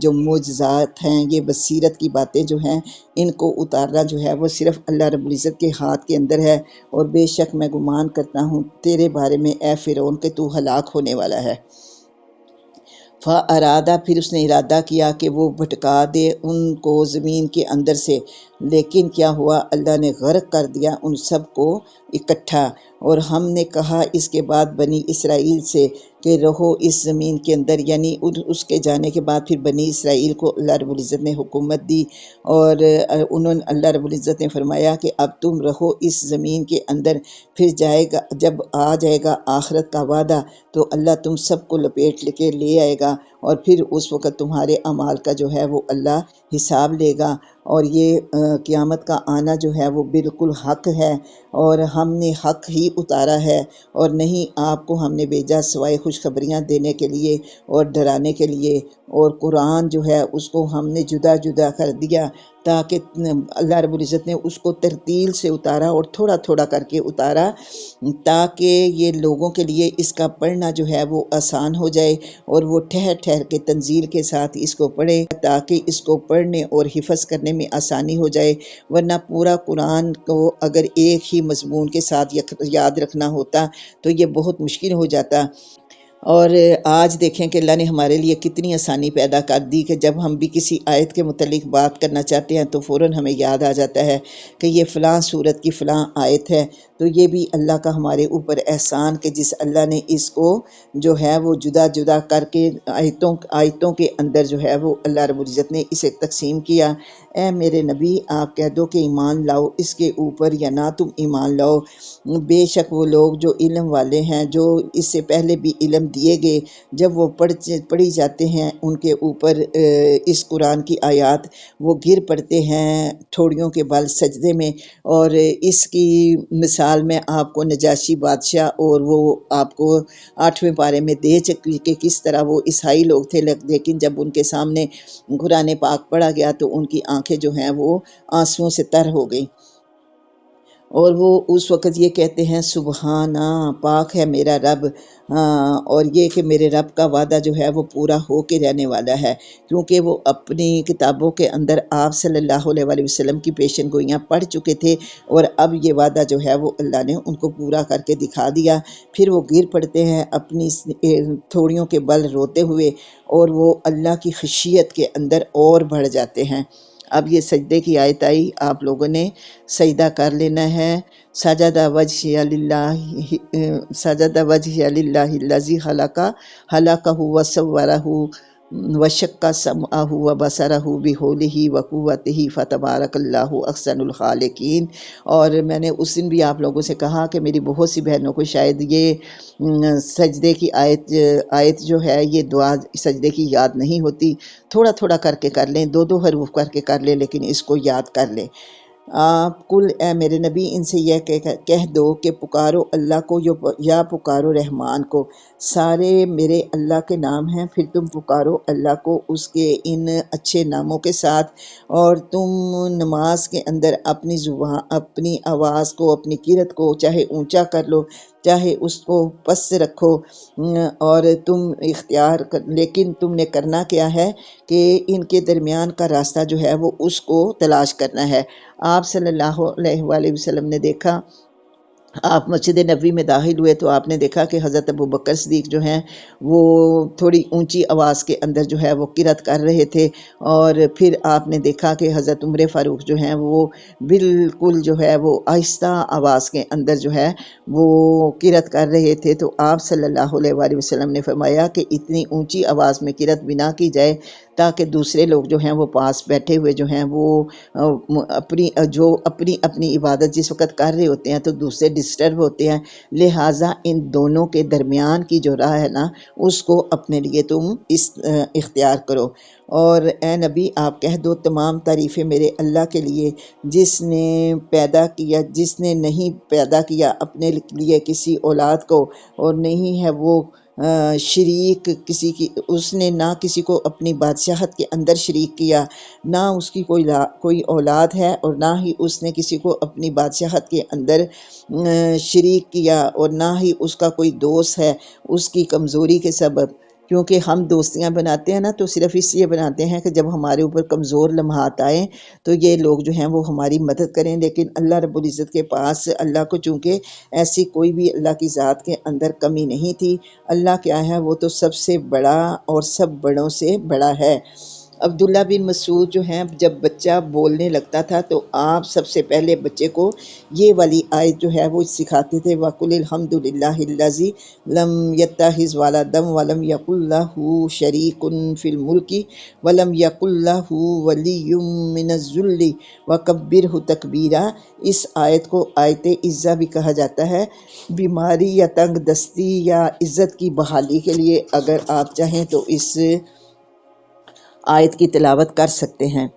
جو معجزات ہیں، یہ بصیرت کی باتیں جو ہیں، ان کو اتارنا جو ہے وہ صرف اللہ رب العزت کے ہاتھ کے اندر ہے، اور بے شک میں گمان کرتا ہوں تیرے بارے میں اے فرعون کہ تو ہلاک ہونے والا ہے۔ فَأَرَادَ، پھر اس نے ارادہ کیا کہ وہ بھٹکا دے ان کو زمین کے اندر سے، لیکن کیا ہوا، اللہ نے غرق کر دیا ان سب کو اکٹھا۔ اور ہم نے کہا اس کے بعد بنی اسرائیل سے کہ رہو اس زمین کے اندر، یعنی اس کے جانے کے بعد پھر بنی اسرائیل کو اللہ رب العزت نے حکومت دی، اور اللہ رب العزت نے فرمایا کہ اب تم رہو اس زمین کے اندر، پھر جب آ جائے گا آخرت کا وعدہ تو اللہ تم سب کو لپیٹ کے لے آئے گا، اور پھر اس وقت تمہارے اعمال کا جو ہے وہ اللہ حساب لے گا۔ اور یہ قیامت کا آنا جو ہے وہ بالکل حق ہے، اور ہم نے حق ہی اتارا ہے، اور نہیں آپ کو ہم نے بھیجا سوائے خوشخبریاں دینے کے لیے اور ڈرانے کے لیے۔ اور قرآن جو ہے اس کو ہم نے جدا جدا کر دیا تاکہ اللہ رب العزت نے اس کو ترتیل سے اتارا اور تھوڑا تھوڑا کر کے اتارا، تاکہ یہ لوگوں کے لیے اس کا پڑھنا جو ہے وہ آسان ہو جائے، اور وہ ٹھہر ٹھہر کے تنزیل کے ساتھ اس کو پڑھے تاکہ اس کو پڑھنے اور حفظ کرنے میں آسانی ہو جائے۔ ورنہ پورا قرآن کو اگر ایک ہی مضمون کے ساتھ یاد رکھنا ہوتا تو یہ بہت مشکل ہو جاتا۔ اور آج دیکھیں کہ اللہ نے ہمارے لیے کتنی آسانی پیدا کر دی کہ جب ہم بھی کسی آیت کے متعلق بات کرنا چاہتے ہیں تو فوراً ہمیں یاد آ جاتا ہے کہ یہ فلاں سورت کی فلاں آیت ہے۔ تو یہ بھی اللہ کا ہمارے اوپر احسان کہ جس اللہ نے اس کو جو ہے وہ جدا جدا کر کے آیتوں کے اندر جو ہے وہ اللہ رب العزت نے اسے تقسیم کیا۔ اے میرے نبی آپ کہہ دو کہ ایمان لاؤ اس کے اوپر یا نہ تم ایمان لاؤ، بے شک وہ لوگ جو علم والے ہیں، جو اس سے پہلے بھی علم دیے گئے، جب وہ پڑھی جاتے ہیں ان کے اوپر اس قرآن کی آیات، وہ گر پڑتے ہیں ٹھوڑیوں کے بل سجدے میں۔ اور اس کی مثال میں آپ کو نجاشی بادشاہ اور وہ آپ کو 8ویں پارے میں دے چکی کہ کس طرح وہ عیسائی لوگ تھے، لیکن جب ان کے سامنے قرآن پاک پڑھا گیا تو ان کی آنکھیں جو ہیں وہ آنسوؤں سے تر ہو گئی، اور وہ اس وقت یہ کہتے ہیں سبحانہ، پاک ہے میرا رب، اور یہ کہ میرے رب کا وعدہ جو ہے وہ پورا ہو کے رہنے والا ہے، کیونکہ وہ اپنی کتابوں کے اندر آپ صلی اللہ علیہ وآلہ وسلم کی پیشن گوئیاں پڑھ چکے تھے، اور اب یہ وعدہ جو ہے وہ اللہ نے ان کو پورا کر کے دکھا دیا۔ پھر وہ گر پڑتے ہیں اپنی تھوڑیوں کے بل روتے ہوئے، اور وہ اللہ کی خشیت کے اندر اور بڑھ جاتے ہیں۔ اب یہ سجدے کی آیت آئی، آپ لوگوں نے سجدہ کر لینا ہے۔ سجدہ وجہ للہ الذی خلقہ وصورہ وشق سمعہ وبصرہ بحولہ وقوتہ فتبارک اللہ احسن الخالقین۔ اور میں نے اس دن بھی آپ لوگوں سے کہا کہ میری بہت سی بہنوں کو شاید یہ سجدے کی آیت جو ہے یہ دعا سجدے کی یاد نہیں ہوتی، تھوڑا تھوڑا کر کے کر لیں، 2 حروف کر کے کر لیں، لیکن اس کو یاد کر لیں۔ آپ کل اے میرے نبی ان سے یہ کہہ دو کہ پکارو اللہ کو یا پکارو رحمان کو، سارے میرے اللہ کے نام ہیں، پھر تم پکارو اللہ کو اس کے ان اچھے ناموں کے ساتھ، اور تم نماز کے اندر اپنی زبان، اپنی آواز کو، اپنی قرت کو چاہے اونچا کر لو چاہے اس کو پس رکھو، اور تم لیکن تم نے کرنا کیا ہے کہ ان کے درمیان کا راستہ جو ہے وہ اس کو تلاش کرنا ہے۔ آپ صلی اللہ علیہ وآلہ وسلم نے دیکھا آپ مسجد نبوی میں داخل ہوئے تو آپ نے دیکھا کہ حضرت ابو بکر صدیق جو ہیں وہ تھوڑی اونچی آواز کے اندر جو ہے وہ قرات کر رہے تھے، اور پھر آپ نے دیکھا کہ حضرت عمر فاروق جو ہیں وہ بالکل جو ہے وہ آہستہ آواز کے اندر جو ہے وہ قرات کر رہے تھے۔ تو آپ صلی اللہ علیہ وآلہ وسلم نے فرمایا کہ اتنی اونچی آواز میں قرات بھی نہ کی جائے تاکہ دوسرے لوگ جو ہیں وہ پاس بیٹھے ہوئے جو ہیں وہ اپنی عبادت جس وقت کر رہے ہوتے ہیں تو دوسرے ڈسٹرب ہوتے ہیں، لہٰذا ان دونوں کے درمیان کی جو راہ ہے نا اس کو اپنے لیے تم اختیار کرو۔ اور اے نبی آپ کہہ دو تمام تعریفیں میرے اللہ کے لیے جس نے پیدا کیا، جس نے نہیں پیدا کیا اپنے لیے کسی اولاد کو، اور نہیں ہے وہ شریک کسی کی، اس نے نہ کسی کو اپنی بادشاہت کے اندر شریک کیا، نہ اس کی کوئی اولاد ہے، اور نہ ہی اس نے کسی کو اپنی بادشاہت کے اندر شریک کیا، اور نہ ہی اس کا کوئی دوست ہے اس کی کمزوری کے سبب۔ کیونکہ ہم دوستیاں بناتے ہیں نا تو صرف اس لیے بناتے ہیں کہ جب ہمارے اوپر کمزور لمحات آئیں تو یہ لوگ جو ہیں وہ ہماری مدد کریں، لیکن اللہ رب العزت کے پاس، اللہ کو چونکہ ایسی کوئی بھی اللہ کی ذات کے اندر کمی نہیں تھی، اللہ کیا ہے وہ تو سب سے بڑا اور سب بڑوں سے بڑا ہے۔ عبداللہ بن مسعود جو ہیں جب بچہ بولنے لگتا تھا تو آپ سب سے پہلے بچے کو یہ والی آیت جو ہے وہ سکھاتے تھے، وَقُلِ الْحَمْدُ لِلَّهِ الَّذِي لَمْ يَتَّخِذْ وَلَدًا وَلَمْ يَكُنْ لَهُ شَرِيكٌ فِي الْمُلْكِ وَلَمْ يَكُنْ لَهُ وَلِيٌّ مِّنَ الذُّلِّ وَكَبِّرْهُ تَكْبِيرًا۔ اس آیت کو آیت عزہ بھی کہا جاتا ہے۔ بیماری یا تنگ دستی یا عزت کی بحالی کے لیے اگر آپ چاہیں تو اس آیت کی تلاوت کر سکتے ہیں۔